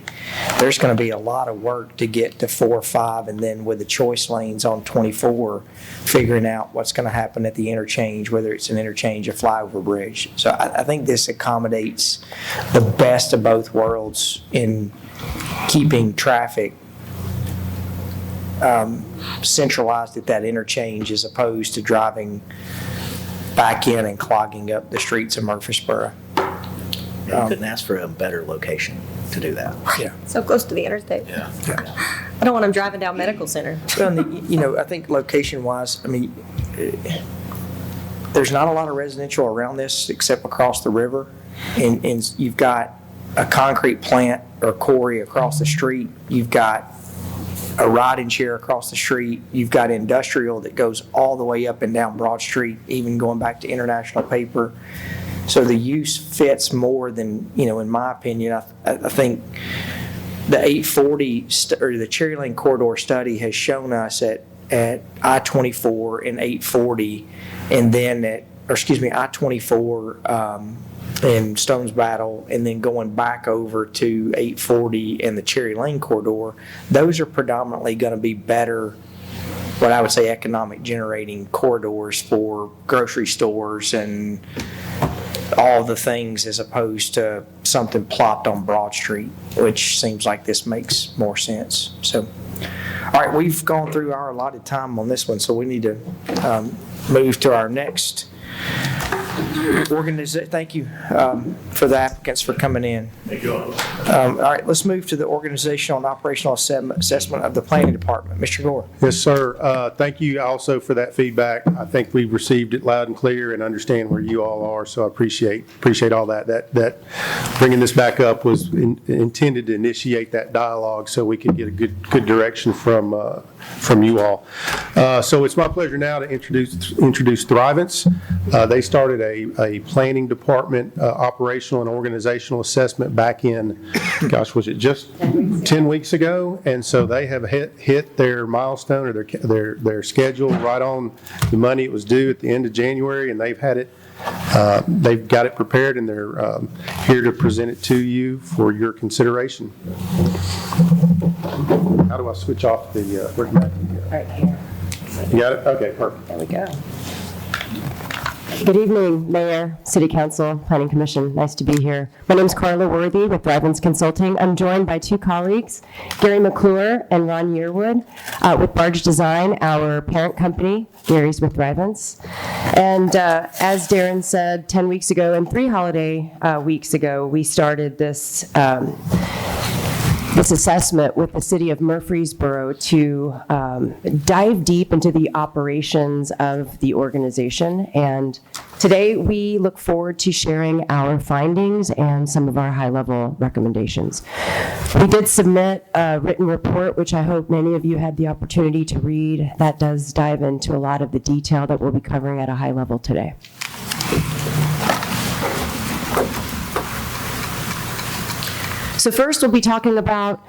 There's going to be a lot of work to get to 4, 5, and then with the choice lanes on 24, figuring out what's going to happen at the interchange, whether it's an interchange or flyover bridge. So I think this accommodates the best of both worlds in keeping traffic centralized at that interchange as opposed to driving back in and clogging up the streets of Murfreesboro. You couldn't ask for a better location to do that. Yeah. So close to the interstate. Yeah. I don't want them driving down Medical Center. Well, I think location-wise, I mean, there's not a lot of residential around this except across the river, and you've got a concrete plant or quarry across the street. You've got a riding share across the street. You've got industrial that goes all the way up and down Broad Street, even going back to International Paper. So the use fits more than, in my opinion. I think the 840 or the Cherry Lane corridor study has shown us at I-24 and 840, and then I-24 and Stones Battle, and then going back over to 840 and the Cherry Lane corridor, those are predominantly going to be better, what I would say, economic generating corridors for grocery stores and all the things, as opposed to something plopped on Broad Street, which seems like this makes more sense. So, all right, we've gone through our allotted time on this one, so we need to move to our next organization. Thank you for the applicants for coming in. Thank you. All right, let's move to the organizational and operational assessment of the planning department. Mr. Gore. Yes, sir. Thank you also for that feedback. I think we've received it loud and clear and understand where you all are, so I appreciate all that. That bringing this back up was intended to initiate that dialogue so we could get a good direction from you all. So it's my pleasure now to introduce Thrivance. They started a planning department operational and organizational assessment back in, was it just 10 weeks ago? And so they have hit their milestone or their schedule right on the money. It was due at the end of January, and they've had it. They've got it prepared, and they're here to present it to you for your consideration. How do I switch off the? Where's my? Right here. You got it? Okay, perfect. There we go. Good evening, Mayor, City Council, Planning Commission. Nice to be here. My name is Carla Worthy with Thrivance Consulting. I'm joined by two colleagues, Gary McClure and Ron Yearwood, with Barge Design, our parent company. Gary's with Thrivance. And as Darren said, 10 weeks ago and 3 holiday weeks ago, we started this assessment with the city of Murfreesboro to dive deep into the operations of the organization. And today we look forward to sharing our findings and some of our high-level recommendations. We did submit a written report, which I hope many of you had the opportunity to read. That does dive into a lot of the detail that we'll be covering at a high level today. So first, we'll be talking about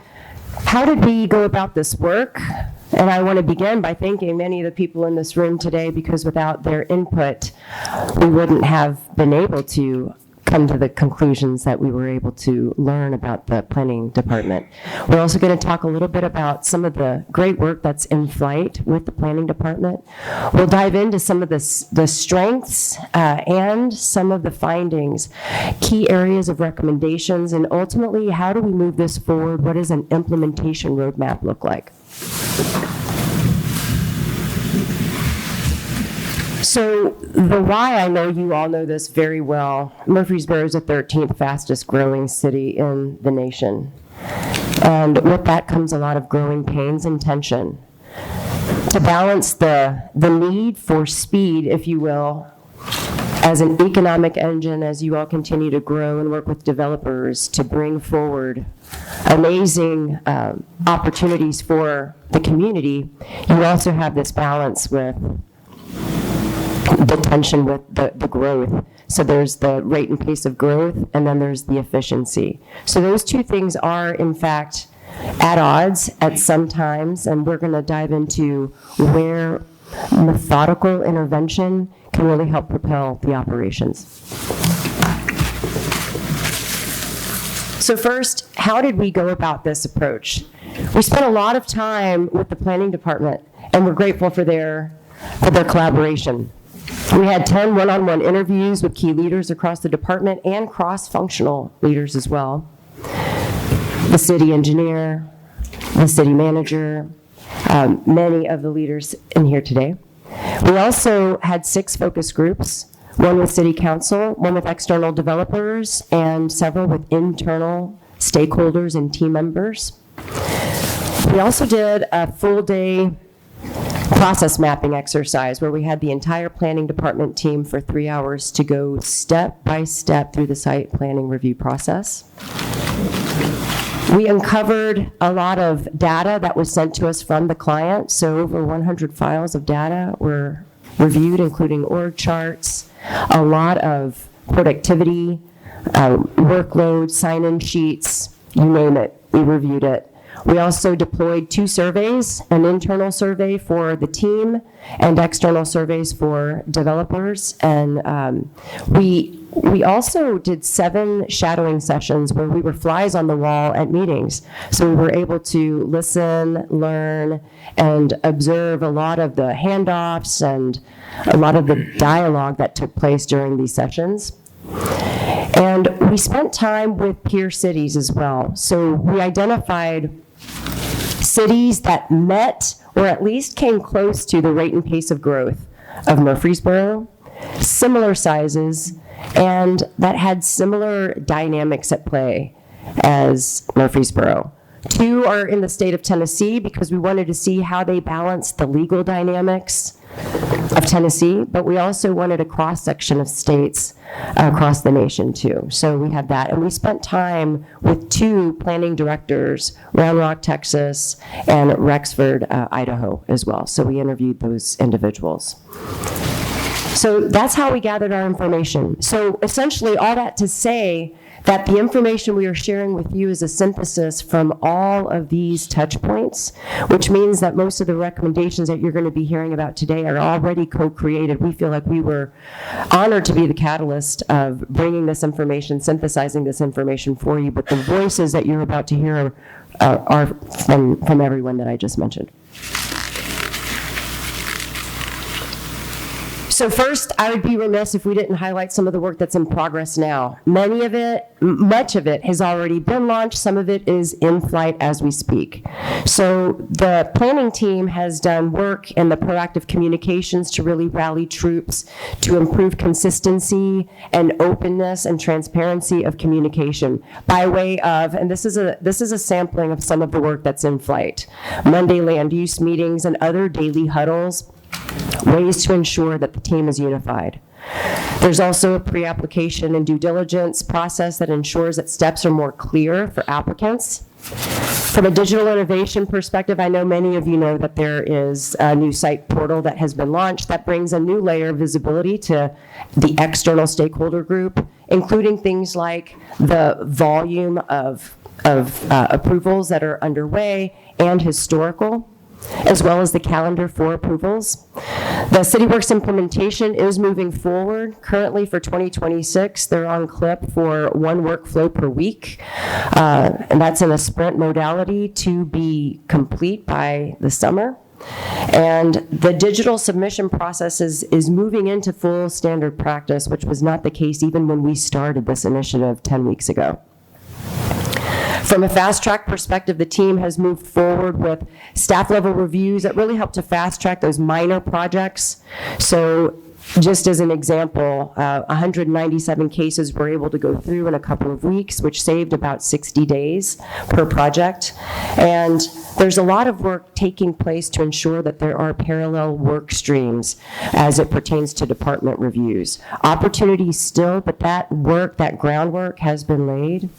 how did we go about this work? And I want to begin by thanking many of the people in this room today, because without their input, we wouldn't have been able to come to the conclusions that we were able to learn about the planning department. We're also going to talk a little bit about some of the great work that's in flight with the planning department. We'll dive into some of the strengths and some of the findings, key areas of recommendations, and ultimately, how do we move this forward? What does an implementation roadmap look like? So the why, I know you all know this very well. Murfreesboro is the 13th fastest growing city in the nation. And with that comes a lot of growing pains and tension. To balance the need for speed, if you will, as an economic engine, as you all continue to grow and work with developers to bring forward amazing opportunities for the community, you also have this balance with the tension with the growth. So there's the rate and pace of growth, and then there's the efficiency. So those two things are, in fact, at odds at some times, and we're going to dive into where methodical intervention can really help propel the operations. So first, how did we go about this approach? We spent a lot of time with the planning department, and we're grateful for their collaboration. We had 10 one-on-one interviews with key leaders across the department and cross-functional leaders as well. The city engineer, the city manager, many of the leaders in here today. We also had 6 focus groups, one with city council, one with external developers, and several with internal stakeholders and team members. We also did a full-day process mapping exercise where we had the entire planning department team for 3 hours to go step by step through the site planning review process. We uncovered a lot of data that was sent to us from the client, so over 100 files of data were reviewed, including org charts, a lot of productivity, workload, sign-in sheets, you name it, we reviewed it. We also deployed 2 surveys, an internal survey for the team and external surveys for developers. And we also did 7 shadowing sessions where we were flies on the wall at meetings. So we were able to listen, learn, and observe a lot of the handoffs and a lot of the dialogue that took place during these sessions. And we spent time with peer cities as well. So we identified cities that met or at least came close to the rate and pace of growth of Murfreesboro, similar sizes, and that had similar dynamics at play as Murfreesboro. 2 are in the state of Tennessee because we wanted to see how they balanced the legal dynamics of Tennessee, but we also wanted a cross-section of states across the nation too. So we had that, and we spent time with 2 planning directors, Round Rock, Texas, and Rexford, Idaho as well. So we interviewed those individuals. So that's how we gathered our information. So essentially all that to say that the information we are sharing with you is a synthesis from all of these touch points, which means that most of the recommendations that you're going to be hearing about today are already co-created. We feel like we were honored to be the catalyst of bringing this information, synthesizing this information for you, but the voices that you're about to hear are from everyone that I just mentioned. So first, I would be remiss if we didn't highlight some of the work that's in progress now. Much of it has already been launched. Some of it is in flight as we speak. So the planning team has done work in the proactive communications to really rally troops to improve consistency and openness and transparency of communication by way of, and this is a sampling of some of the work that's in flight, Monday land use meetings and other daily huddles, ways to ensure that the team is unified. There's also a pre-application and due diligence process that ensures that steps are more clear for applicants. From a digital innovation perspective, I know many of you know that there is a new site portal that has been launched that brings a new layer of visibility to the external stakeholder group, including things like the volume of approvals that are underway and historical, as well as the calendar for approvals. The CityWorks implementation is moving forward. Currently for 2026, they're on clip for 1 workflow per week, and that's in a sprint modality to be complete by the summer. And the digital submission process is moving into full standard practice, which was not the case even when we started this initiative 10 weeks ago. From a fast track perspective, the team has moved forward with staff level reviews that really help to fast track those minor projects. So just as an example, 197 cases were able to go through in a couple of weeks, which saved about 60 days per project. And there's a lot of work taking place to ensure that there are parallel work streams as it pertains to department reviews. Opportunities still, but that work, that groundwork has been laid.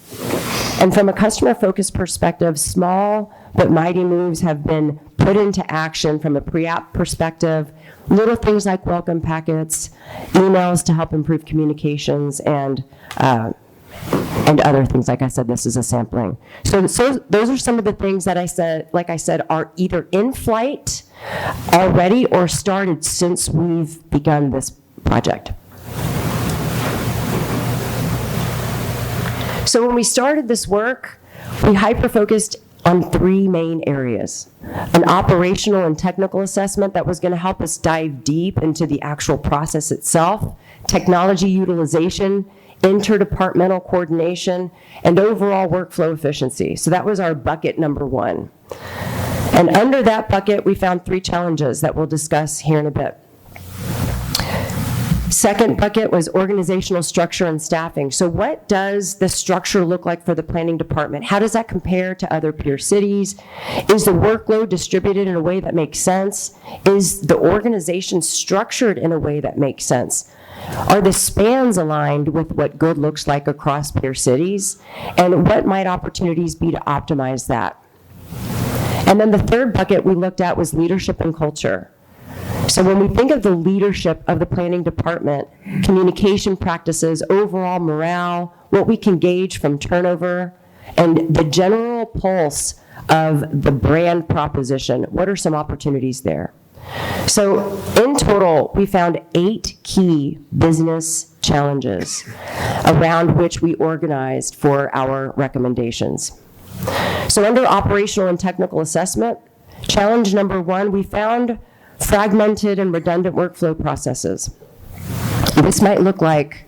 And from a customer-focused perspective, small but mighty moves have been put into action from a pre-app perspective. Little things like welcome packets, emails to help improve communications, and other things. Like I said, this is a sampling. So those are some of the things that I said, like I said, are either in flight already or started since we've begun this project. So when we started this work, we hyper-focused on three main areas. An operational and technical assessment that was going to help us dive deep into the actual process itself, technology utilization, interdepartmental coordination, and overall workflow efficiency. So that was our bucket number one. And under that bucket, we found three challenges that we'll discuss here in a bit. Second bucket was organizational structure and staffing. So what does the structure look like for the planning department? How does that compare to other peer cities? Is the workload distributed in a way that makes sense? Is the organization structured in a way that makes sense? Are the spans aligned with what good looks like across peer cities? And what might opportunities be to optimize that? And then the third bucket we looked at was leadership and culture. So when we think of the leadership of the planning department, communication practices, overall morale, what we can gauge from turnover, and the general pulse of the brand proposition, what are some opportunities there? So in total, we found 8 key business challenges around which we organized for our recommendations. So under operational and technical assessment, challenge number 1, we found fragmented and redundant workflow processes. This might look like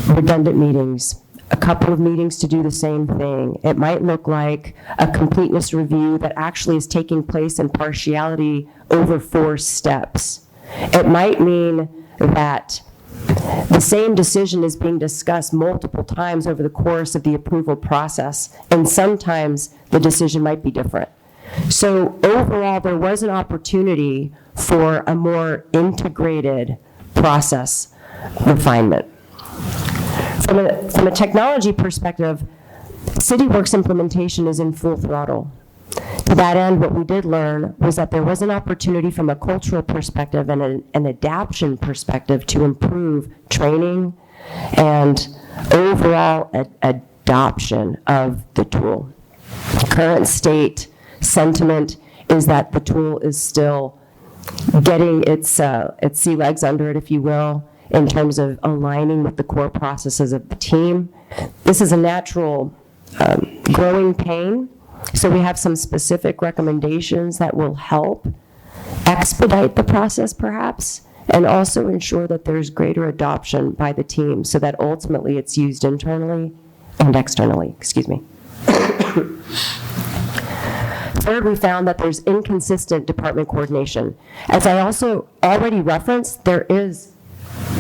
redundant meetings, a couple of meetings to do the same thing. It might look like a completeness review that actually is taking place in partiality over 4 steps. It might mean that the same decision is being discussed multiple times over the course of the approval process, and sometimes the decision might be different. So overall, there was an opportunity for a more integrated process refinement. From a technology perspective, CityWorks implementation is in full throttle. To that end, what we did learn was that there was an opportunity from a cultural perspective and an adaption perspective to improve training and overall adoption of the tool. Current state sentiment is that the tool is still getting its sea legs under it, if you will, in terms of aligning with the core processes of the team. This is a natural growing pain, so we have some specific recommendations that will help expedite the process perhaps, and also ensure that there's greater adoption by the team so that ultimately it's used internally and externally. Excuse me. Third, we found that there's inconsistent department coordination. As I also already referenced, there's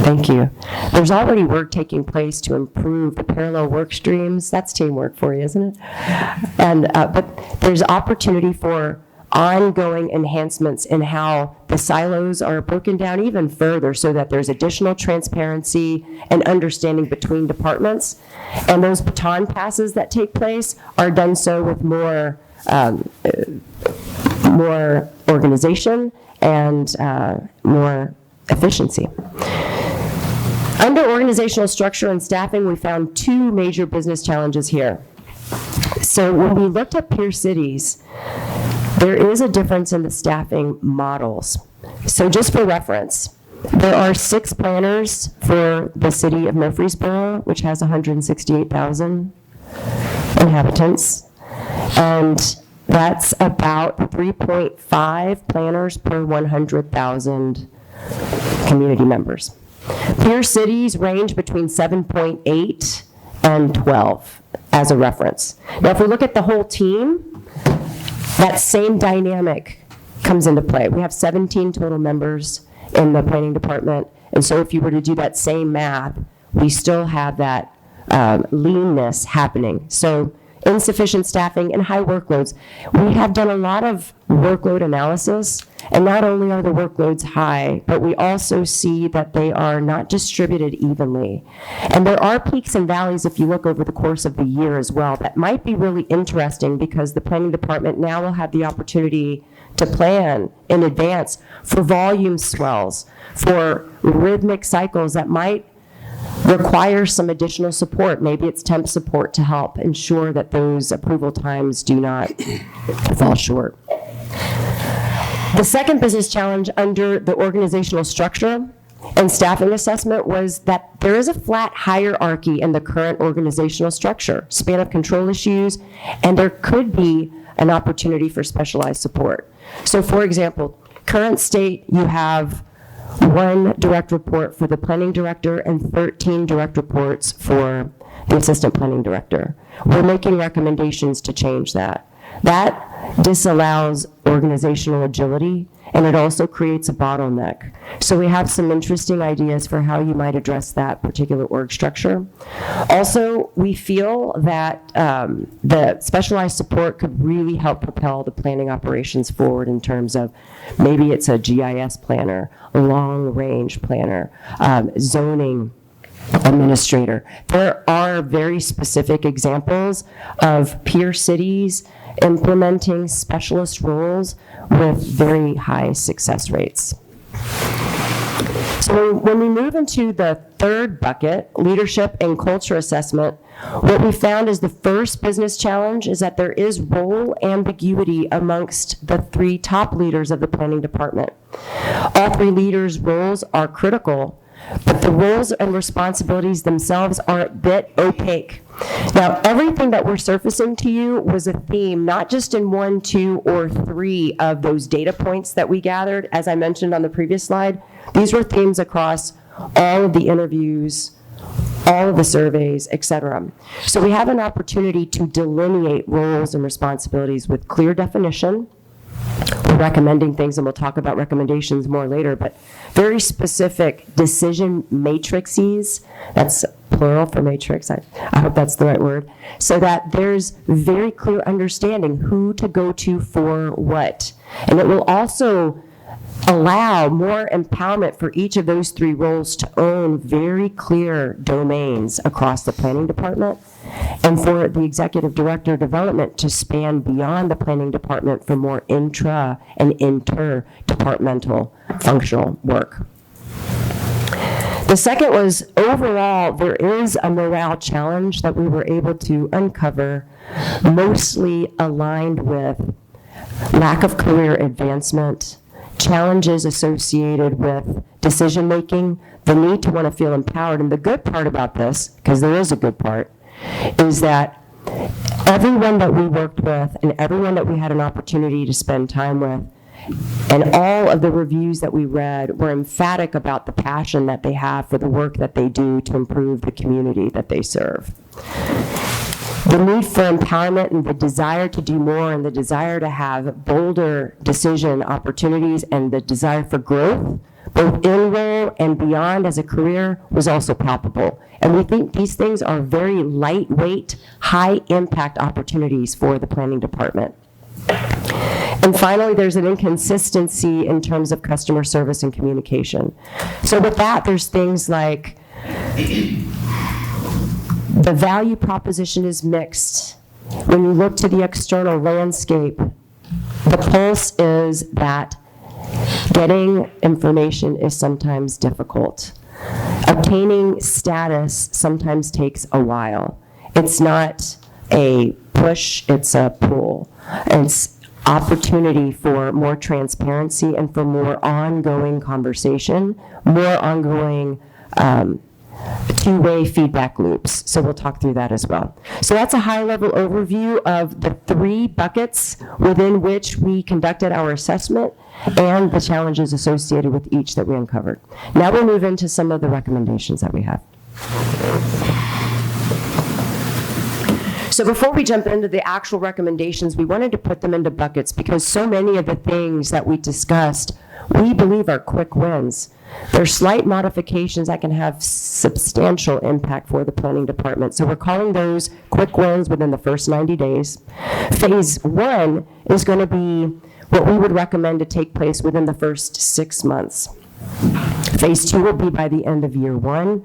already work taking place to improve the parallel work streams. That's teamwork for you, isn't it? And but there's opportunity for ongoing enhancements in how the silos are broken down even further so that there's additional transparency and understanding between departments. And those baton passes that take place are done so with more organization and more efficiency. Under organizational structure and staffing, we found 2 major business challenges here. So when we looked at peer cities, there is a difference in the staffing models. So just for reference, there are 6 planners for the city of Murfreesboro, which has 168,000 inhabitants. And that's about 3.5 planners per 100,000 community members. Peer cities range between 7.8 and 12 as a reference. Now, if we look at the whole team, that same dynamic comes into play. We have 17 total members, in the planning department. And so if you were to do that same math, we still have that leanness happening. So insufficient staffing and high workloads. We have done a lot of workload analysis, and not only are the workloads high, but we also see that they are not distributed evenly. And there are peaks and valleys if you look over the course of the year as well. That might be really interesting because the planning department now will have the opportunity to plan in advance for volume swells, for rhythmic cycles that might require some additional support. Maybe it's temp support to help ensure that those approval times do not fall short. The second business challenge under the organizational structure and staffing assessment was that there is a flat hierarchy in the current organizational structure, span of control issues, and there could be an opportunity for specialized support. So for example, current state, you have 1 direct report for the planning director and 13 direct reports for the assistant planning director. We're making recommendations to change that. That disallows organizational agility, and it also creates a bottleneck. So we have some interesting ideas for how you might address that particular org structure. Also, we feel that the specialized support could really help propel the planning operations forward in terms of maybe it's a GIS planner, a long-range planner, zoning administrator. There are very specific examples of peer cities implementing specialist roles with very high success rates. So when we move into the third bucket, leadership and culture assessment, what we found is the first business challenge is that there is role ambiguity amongst the 3 top leaders of the planning department. All 3 leaders' roles are critical, but the roles and responsibilities themselves are a bit opaque. Now, everything that we're surfacing to you was a theme, not just in 1, 2, or 3 of those data points that we gathered, as I mentioned on the previous slide. These were themes across all of the interviews, all of the surveys, et cetera. So we have an opportunity to delineate roles and responsibilities with clear definition. We're recommending things, and we'll talk about recommendations more later, but very specific decision matrices, that's plural for matrix, I hope that's the right word, so that there's very clear understanding who to go to for what. And it will also allow more empowerment for each of those 3 roles to own very clear domains across the planning department, and for the executive director of development to span beyond the planning department for more intra and interdepartmental functional work. The second was overall, there is a morale challenge that we were able to uncover, mostly aligned with lack of career advancement, challenges associated with decision-making, the need to want to feel empowered. And the good part about this, because there is a good part, is that everyone that we worked with and everyone that we had an opportunity to spend time with, and all of the reviews that we read were emphatic about the passion that they have for the work that they do to improve the community that they serve. The need for empowerment and the desire to do more and the desire to have bolder decision opportunities and the desire for growth, both in role and beyond as a career, was also palpable. And we think these things are very lightweight, high impact opportunities for the planning department. And finally, there's an inconsistency in terms of customer service and communication. So with that, there's things like the value proposition is mixed. When you look to the external landscape, the pulse is that getting information is sometimes difficult. Obtaining status sometimes takes a while. It's not a push, it's a pull. It's opportunity for more transparency and for more ongoing conversation, more ongoing two-way feedback loops. So we'll talk through that as well. So that's a high-level overview of the 3 buckets within which we conducted our assessment and the challenges associated with each that we uncovered. Now we'll move into some of the recommendations that we have. So before we jump into the actual recommendations, we wanted to put them into buckets because so many of the things that we discussed we believe are quick wins. They're slight modifications that can have substantial impact for the planning department. So we're calling those quick wins within the first 90 days. Phase 1 is going to be what we would recommend to take place within the first 6 months. Phase 2 will be by the end of year 1,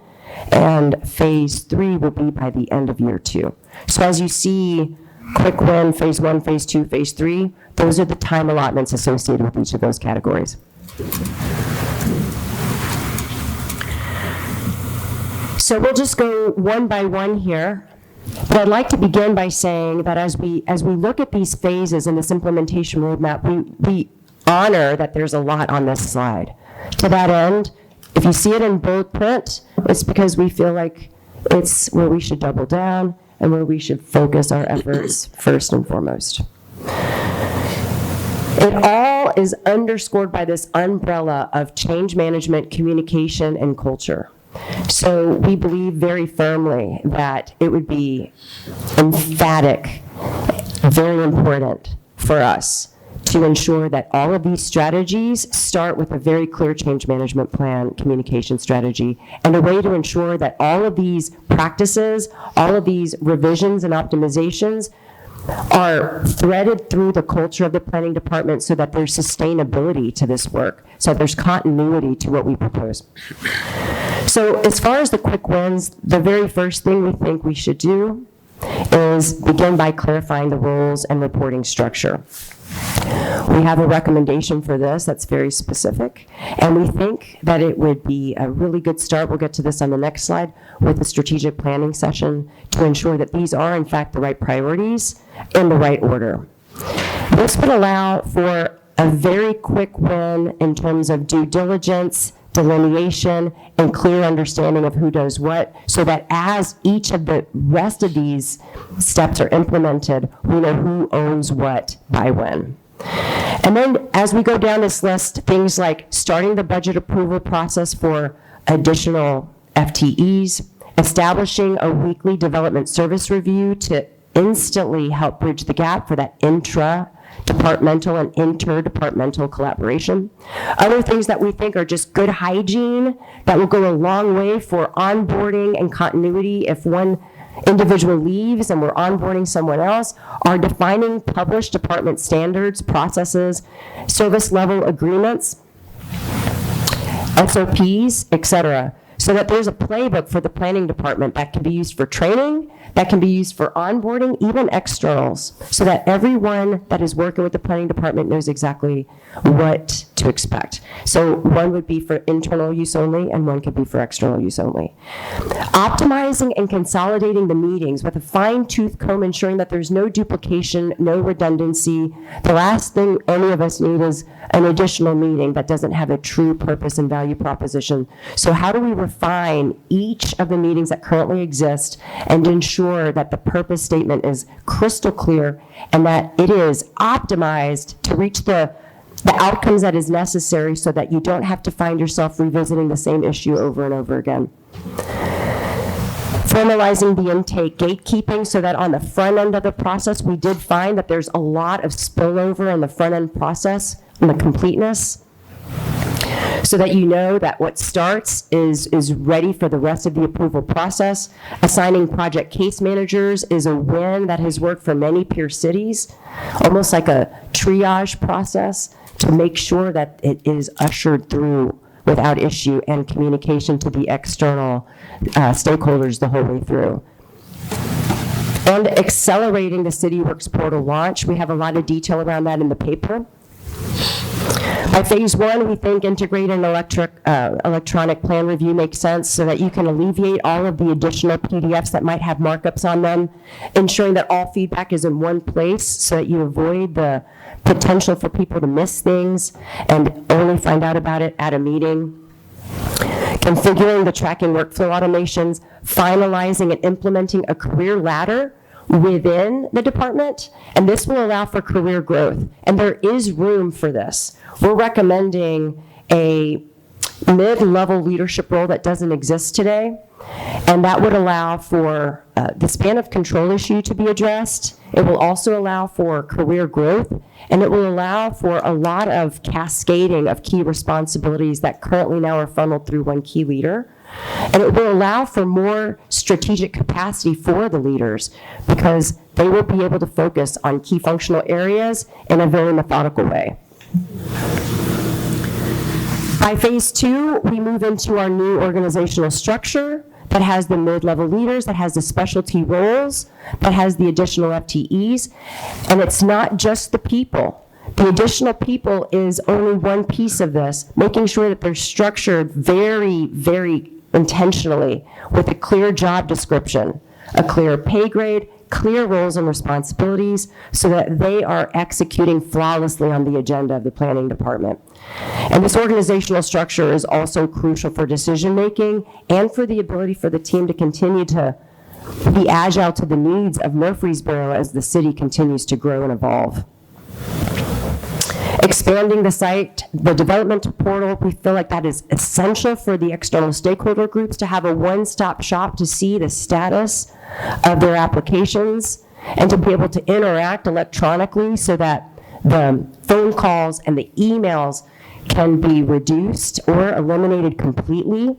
and phase 3 will be by the end of year 2. So as you see, quick win, phase 1, phase 2, phase 3, those are the time allotments associated with each of those categories. So we'll just go one by one here. But I'd like to begin by saying that as we look at these phases in this implementation roadmap, we honor that there's a lot on this slide. To that end, if you see it in bold print, it's because we feel like it's where we should double down and where we should focus our efforts first and foremost. It all is underscored by this umbrella of change management, communication, and culture. So we believe very firmly that it would be emphatic, very important for us to ensure that all of these strategies start with a very clear change management plan, communication strategy, and a way to ensure that all of these practices, all of these revisions and optimizations are threaded through the culture of the planning department so that there's sustainability to this work, so that there's continuity to what we propose. So as far as the quick wins, the very first thing we think we should do is begin by clarifying the roles and reporting structure. We have a recommendation for this that's very specific, and we think that it would be a really good start, we'll get to this on the next slide, with a strategic planning session to ensure that these are in fact the right priorities in the right order. This would allow for a very quick win in terms of due diligence, delineation, and clear understanding of who does what, so that as each of the rest of these steps are implemented, we know who owns what by when. And then as we go down this list, things like starting the budget approval process for additional FTEs, establishing a weekly development service review to instantly help bridge the gap for that intra-departmental and interdepartmental collaboration. Other things that we think are just good hygiene that will go a long way for onboarding and continuity if one individual leaves and we're onboarding someone else, are defining published department standards, processes, service level agreements, SOPs, etc., so that there's a playbook for the planning department that can be used for training, that can be used for onboarding, even externals, so that everyone that is working with the planning department knows exactly what to expect. So one would be for internal use only, and one could be for external use only. Optimizing and consolidating the meetings with a fine-tooth comb, ensuring that there's no duplication, no redundancy. The last thing any of us need is an additional meeting that doesn't have a true purpose and value proposition. So how do we refine each of the meetings that currently exist and ensure that the purpose statement is crystal clear and that it is optimized to reach the outcomes that is necessary so that you don't have to find yourself revisiting the same issue over and over again. Formalizing the intake gatekeeping so that on the front end of the process, we did find that there's a lot of spillover in the front end process and the completeness, so that you know that what starts is ready for the rest of the approval process. Assigning project case managers is a win that has worked for many peer cities, almost like a triage process to make sure that it is ushered through without issue and communication to the external stakeholders the whole way through. And accelerating the CityWorks portal launch. We have a lot of detail around that in the paper. By phase 1, we think integrating electronic plan review makes sense so that you can alleviate all of the additional PDFs that might have markups on them, ensuring that all feedback is in one place so that you avoid the potential for people to miss things and only find out about it at a meeting. Configuring the tracking workflow automations, finalizing and implementing a career ladder within the department, and this will allow for career growth. And there is room for this. We're recommending a mid-level leadership role that doesn't exist today, and that would allow for the span of control issue to be addressed. It will also allow for career growth, and it will allow for a lot of cascading of key responsibilities that currently now are funneled through one key leader. And it will allow for more strategic capacity for the leaders because they will be able to focus on key functional areas in a very methodical way. By phase 2, we move into our new organizational structure that has the mid-level leaders, that has the specialty roles, that has the additional FTEs, and it's not just the people. The additional people is only one piece of this, making sure that they're structured very, very intentionally with a clear job description, a clear pay grade, clear roles and responsibilities so that they are executing flawlessly on the agenda of the planning department. And this organizational structure is also crucial for decision making and for the ability for the team to continue to be agile to the needs of Murfreesboro as the city continues to grow and evolve. Expanding the site, the development portal, we feel like that is essential for the external stakeholder groups to have a one-stop shop to see the status of their applications and to be able to interact electronically so that the phone calls and the emails can be reduced or eliminated completely.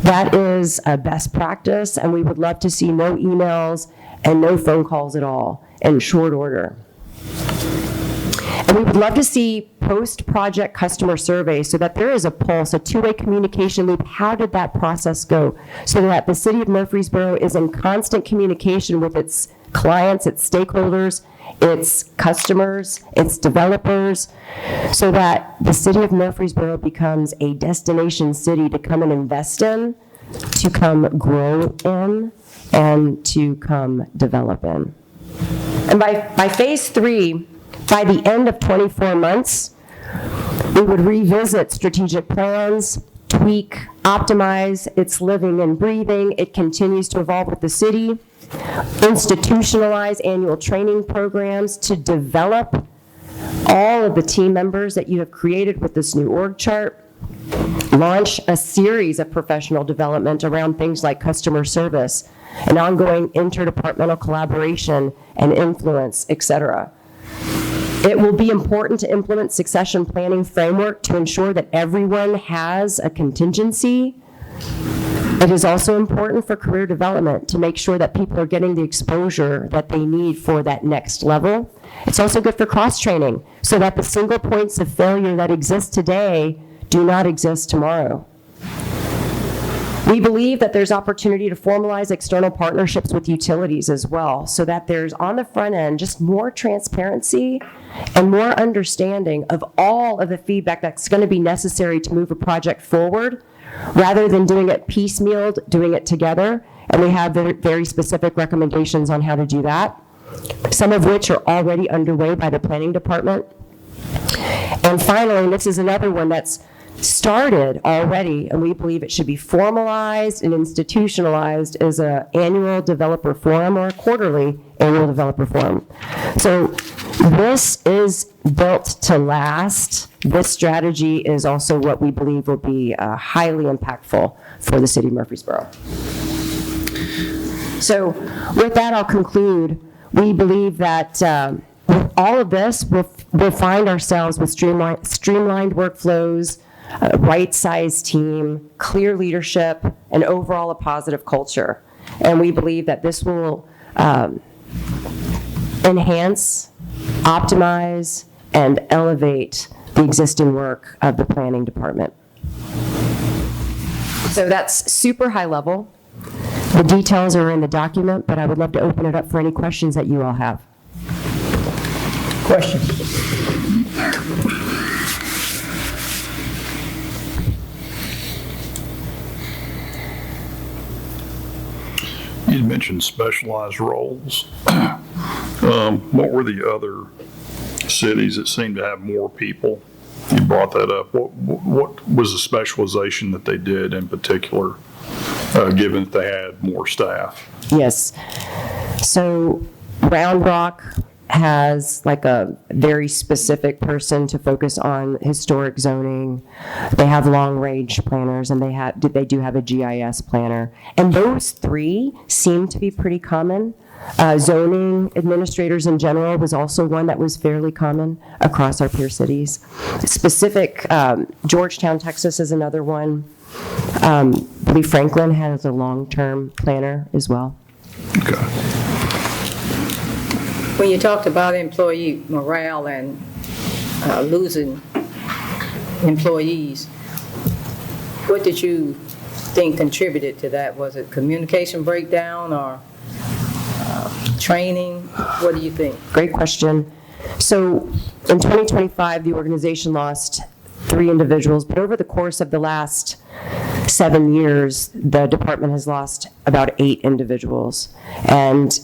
That is a best practice, and we would love to see no emails and no phone calls at all in short order. And we would love to see post-project customer surveys so that there is a pulse, a two-way communication loop. How did that process go? So that the city of Murfreesboro is in constant communication with its clients, its stakeholders, its customers, its developers, so that the city of Murfreesboro becomes a destination city to come and invest in, to come grow in, and to come develop in. And by phase 3, by the end of 24 months, we would revisit strategic plans, tweak, optimize its living and breathing. It continues to evolve with the city. Institutionalize annual training programs to develop all of the team members that you have created with this new org chart. Launch a series of professional development around things like customer service and ongoing interdepartmental collaboration and influence, et cetera. It will be important to implement succession planning framework to ensure that everyone has a contingency. It is also important for career development to make sure that people are getting the exposure that they need for that next level. It's also good for cross-training so that the single points of failure that exist today do not exist tomorrow. We believe that there's opportunity to formalize external partnerships with utilities as well, so that there's on the front end just more transparency and more understanding of all of the feedback that's going to be necessary to move a project forward, rather than doing it piecemeal, doing it together. And we have very specific recommendations on how to do that, some of which are already underway by the planning department. And finally, and this is another one that's started already, and we believe it should be formalized and institutionalized as an annual developer forum or a quarterly annual developer forum. So this is built to last. This strategy is also what we believe will be highly impactful for the city of Murfreesboro. So with that, I'll conclude. We believe that with all of this, we'll find ourselves with streamlined workflows, a right-sized team, clear leadership, and overall a positive culture. And we believe that this will enhance, optimize, and elevate the existing work of the planning department. So that's super high level. The details are in the document, but I would love to open it up for any questions that you all have. Questions? You mentioned specialized roles. What were the other cities that seemed to have more people? You brought that up. What was the specialization that they did in particular, given that they had more staff? Yes. So Round Rock has like a very specific person to focus on historic zoning. They have long-range planners, and they do have a GIS planner. And those three seem to be pretty common. Zoning administrators in general was also one that was fairly common across our peer cities. Specific, Georgetown, Texas is another one. I believe Franklin has a long-term planner as well. When you talked about employee morale and losing employees, what did you think contributed to that? Was it communication breakdown or training? What do you think? Great question. So in 2025, the organization lost 3 individuals, but over the course of the last 7 years, the department has lost about 8 individuals. And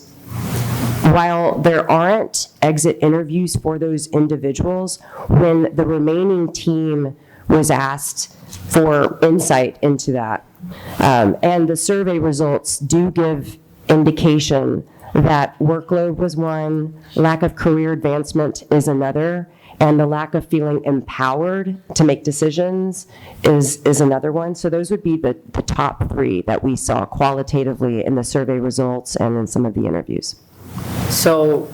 while there aren't exit interviews for those individuals, when the remaining team was asked for insight into that, and the survey results do give indication that workload was one, lack of career advancement is another, and the lack of feeling empowered to make decisions is another one. So those would be the top 3 that we saw qualitatively in the survey results and in some of the interviews. So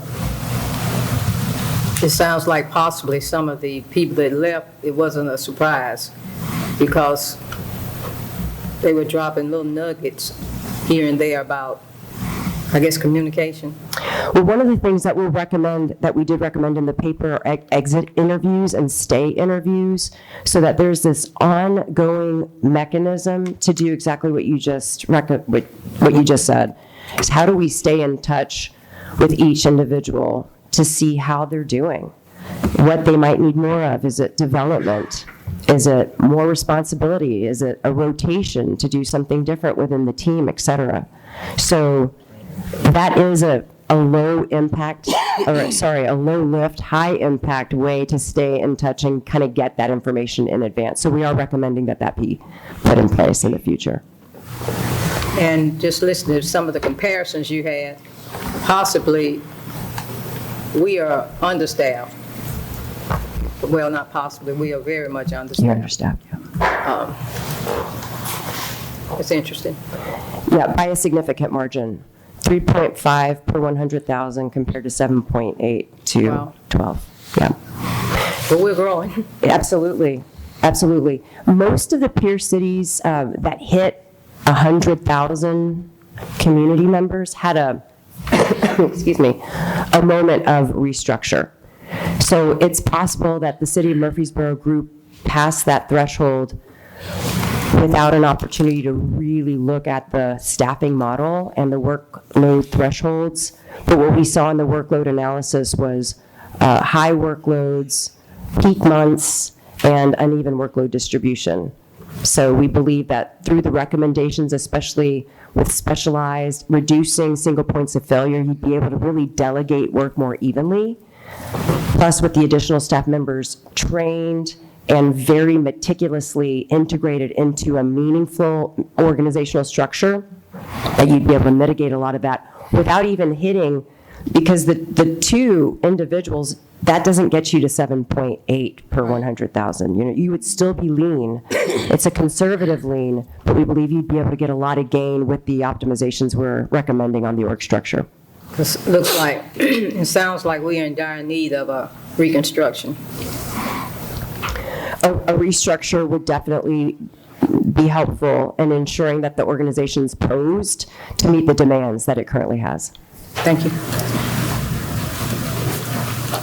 it sounds like possibly some of the people that left, it wasn't a surprise because they were dropping little nuggets here and there about, I guess, communication. Well, one of the things that we did recommend in the paper are exit interviews and stay interviews, so that there's this ongoing mechanism to do exactly what you just said. Is how do we stay in touch with each individual to see how they're doing, what they might need more of? Is it development? Is it more responsibility? Is it a rotation to do something different within the team, et cetera? So that is a low impact, a low lift, high impact way to stay in touch and kind of get that information in advance. So we are recommending that be put in place in the future. And just listening to some of the comparisons you had, possibly we are understaffed. Well, not possibly, we are very much understaffed. You're understaffed, yeah. It's interesting. Yeah, by a significant margin. 3.5 per 100,000 compared to 7.8 to 12. Yeah. But we're growing. Absolutely. Absolutely. Most of the peer cities that hit 100,000 community members had a moment of restructure. So it's possible that the city of Murfreesboro group passed that threshold without an opportunity to really look at the staffing model and the workload thresholds. But what we saw in the workload analysis was high workloads, peak months, and uneven workload distribution. So we believe that through the recommendations, especially with specialized, reducing single points of failure, you'd be able to really delegate work more evenly. Plus, with the additional staff members trained and very meticulously integrated into a meaningful organizational structure, that you'd be able to mitigate a lot of that without even hitting, because the 2 individuals, that doesn't get you to 7.8 per 100,000. You would still be lean. It's a conservative lean, but we believe you'd be able to get a lot of gain with the optimizations we're recommending on the org structure. It looks like, it sounds like we are in dire need of a reconstruction. A restructure would definitely be helpful in ensuring that the organization's posed to meet the demands that it currently has. Thank you.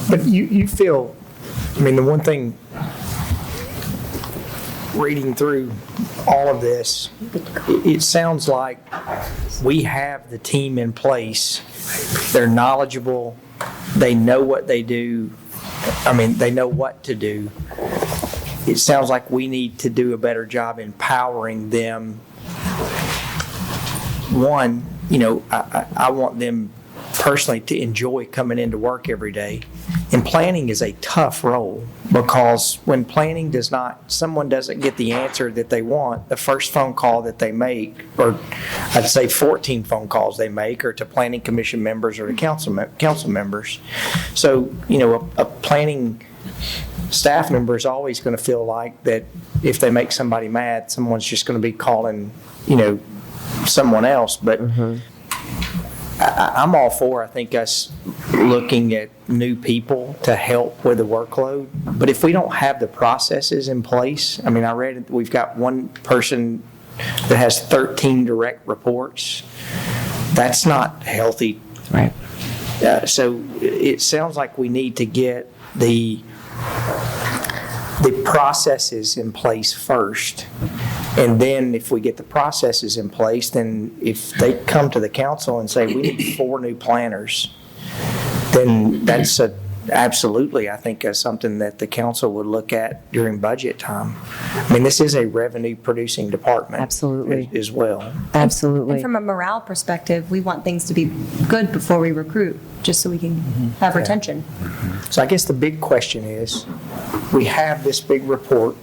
But you feel, I mean, the one thing reading through all of this, it sounds like we have the team in place. They're knowledgeable. They know what they do. I mean, they know what to do. It sounds like we need to do a better job empowering them. One, I want them personally to enjoy coming into work every day And planning is a tough role because when planning someone doesn't get the answer that they want, the first phone call that they make, or I'd say 14 phone calls they make, are to planning commission members or to council members. So, a planning staff member is always going to feel like that if they make somebody mad, someone's just going to be calling, someone else. But I'm all for, I think, us looking at new people to help with the workload. But if we don't have the processes in place, I read we've got one person that has 13 direct reports. That's not healthy. Right. So it sounds like we need to get the processes in place first. And then if we get the processes in place, then if they come to the council and say, we need 4 new planners, then that's absolutely, I think, something that the council would look at during budget time. This is a revenue-producing department. Absolutely. As well. Absolutely. And from a morale perspective, we want things to be good before we recruit, just so we can have retention. So I guess the big question is, we have this big report,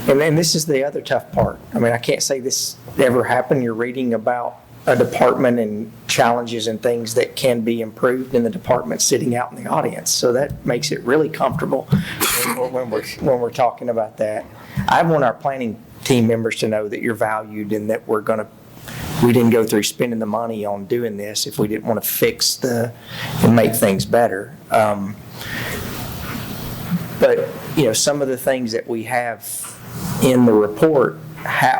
and this is the other tough part. I can't say this ever happened. You're reading about a department and challenges and things that can be improved in the department sitting out in the audience. So that makes it really comfortable when we're talking about that. I want our planning team members to know that you're valued and that we didn't go through spending the money on doing this if we didn't want to fix and make things better. But some of the things that we have in the report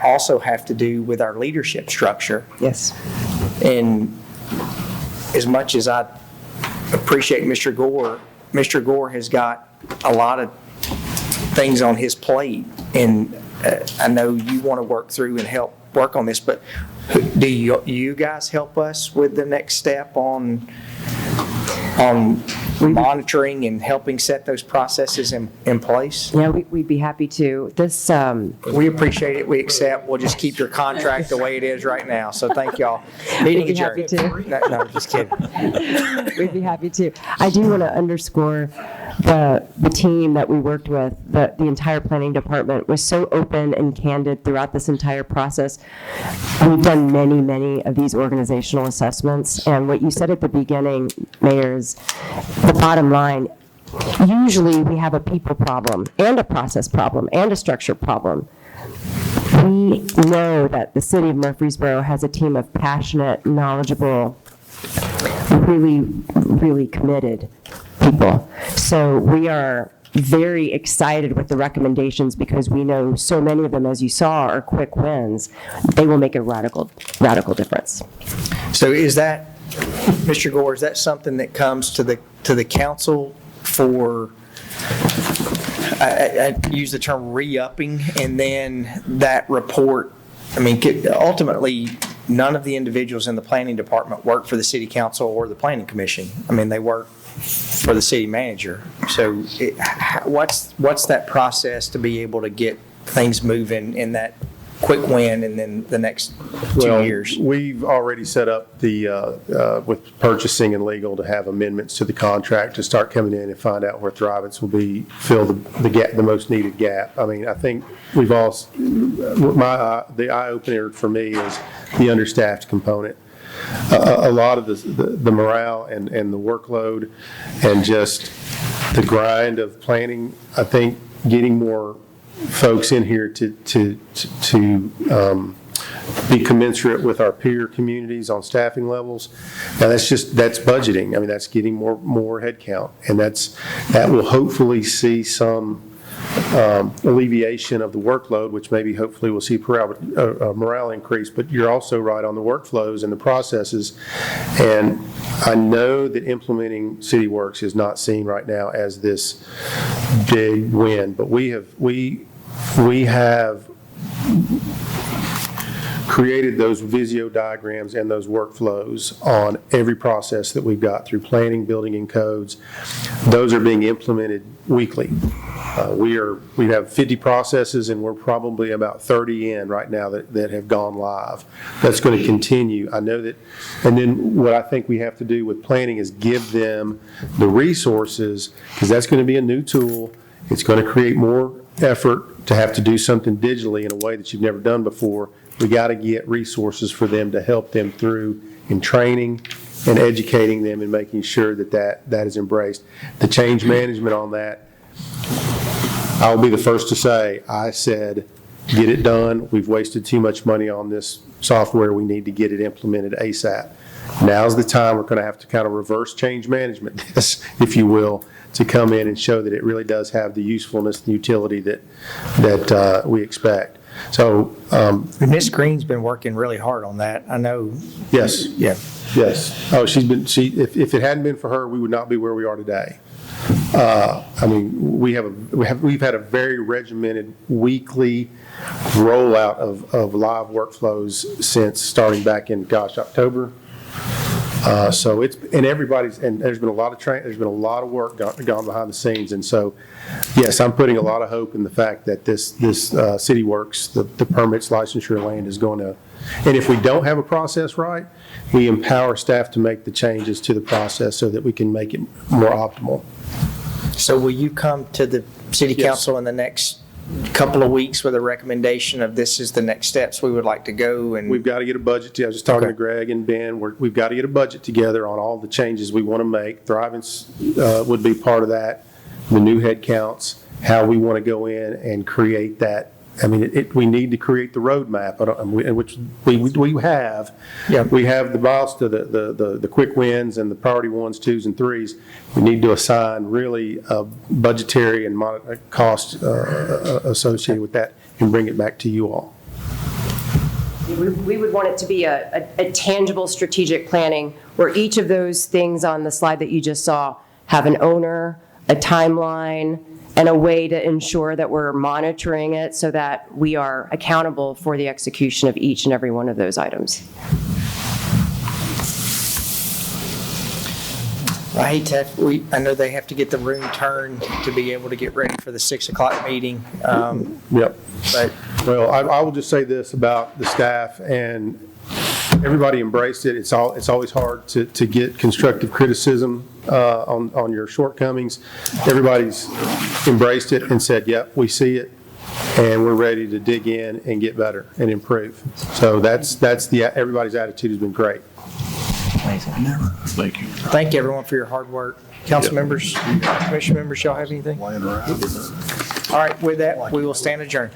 also have to do with our leadership structure. Yes. And as much as I appreciate Mr. Gore has got a lot of things on his plate, and I know you want to work through and help work on this, but do you guys help us with the next step on monitoring and helping set those processes in place? Yeah, we'd be happy to. We appreciate it. We accept. We'll just keep your contract the way it is right now. So thank y'all. Meeting We'd be adjourned. happy to. No, just kidding. We'd be happy to. I do want to underscore the team that we worked with. The entire planning department was so open and candid throughout this entire process. We've done many of these organizational assessments, and what you said at the beginning, Mayor, is the bottom line. Usually we have a people problem and a process problem and a structure problem. We know that the city of Murfreesboro has a team of passionate, knowledgeable, really committed people. So we are very excited with the recommendations because we know so many of them, as you saw, are quick wins. They will make a radical difference. So is that, Mr. Gore, is that something that comes to the council for, I use the term re-upping, and then that report, ultimately, none of the individuals in the planning department work for the city council or the planning commission. They work for the city manager. So what's that process to be able to get things moving in that quick win and then the next 2 years? We've already set up with purchasing and legal to have amendments to the contract to start coming in and find out where Thrivance will fill the most needed gap. I think we've all, the eye-opener for me is the understaffed component. A lot of the morale and the workload and just the grind of planning, I think getting more folks in here to be commensurate with our peer communities on staffing levels. Now that's budgeting. That's getting more headcount, and that will hopefully see some alleviation of the workload, which maybe hopefully we'll see morale increase. But you're also right on the workflows and the processes. And I know that implementing CityWorks is not seen right now as this big win, but we have created those Visio diagrams and those workflows on every process that we've got through planning, building, and codes. Those are being implemented weekly. We have 50 processes, and we're probably about 30 in right now that have gone live. That's going to continue. I know that, and then what I think we have to do with planning is give them the resources, because that's going to be a new tool. It's going to create more effort to have to do something digitally in a way that you've never done before. We got to get resources for them to help them through in training and educating them and making sure that is embraced. The change management on that, I'll be the first to say, I said, get it done. We've wasted too much money on this software. We need to get it implemented ASAP. Now's the time we're going to have to kind of reverse change management this, if you will, to come in and show that it really does have the usefulness and utility that we expect. So, Ms. Green's been working really hard on that. I know. Yes. Yeah. Yes. Oh, if it hadn't been for her, we would not be where we are today. I mean, we've had a very regimented weekly rollout of live workflows since starting back in, October. So it's, and there's been a lot of there's been a lot of work gone behind the scenes. And so, yes, I'm putting a lot of hope in the fact that this City Works, the permits, licensure, land is going to, and if we don't have a process right, we empower staff to make the changes to the process so that we can make it more optimal. So will you come to the city council in the next couple of weeks with a recommendation of this is the next steps we would like to go? And we've got to get a budget. I was just talking to Greg and Ben. We've got to get a budget together on all the changes we want to make. Thrivance would be part of that. The new head counts, how we want to go in and create that. I mean, we need to create the roadmap, which we have. Yeah. We have the milestones, the quick wins and the priority 1s, 2s, and 3s. We need to assign really a budgetary and cost associated with that and bring it back to you all. We would want it to be a tangible strategic planning where each of those things on the slide that you just saw have an owner, a timeline, and a way to ensure that we're monitoring it so that we are accountable for the execution of each and every one of those items. I hate to I know they have to get the room turned to be able to get ready for the 6 o'clock meeting. Yep. But well, I will just say this about the staff, and everybody embraced it. It's always hard to get constructive criticism on your shortcomings. Everybody's embraced it and said, yep, we see it, and we're ready to dig in and get better and improve. So everybody's attitude has been great. Amazing. Thank you. thank you, everyone, for your hard work. Council members, commission members, y'all have anything? All right, with that, we will stand adjourned.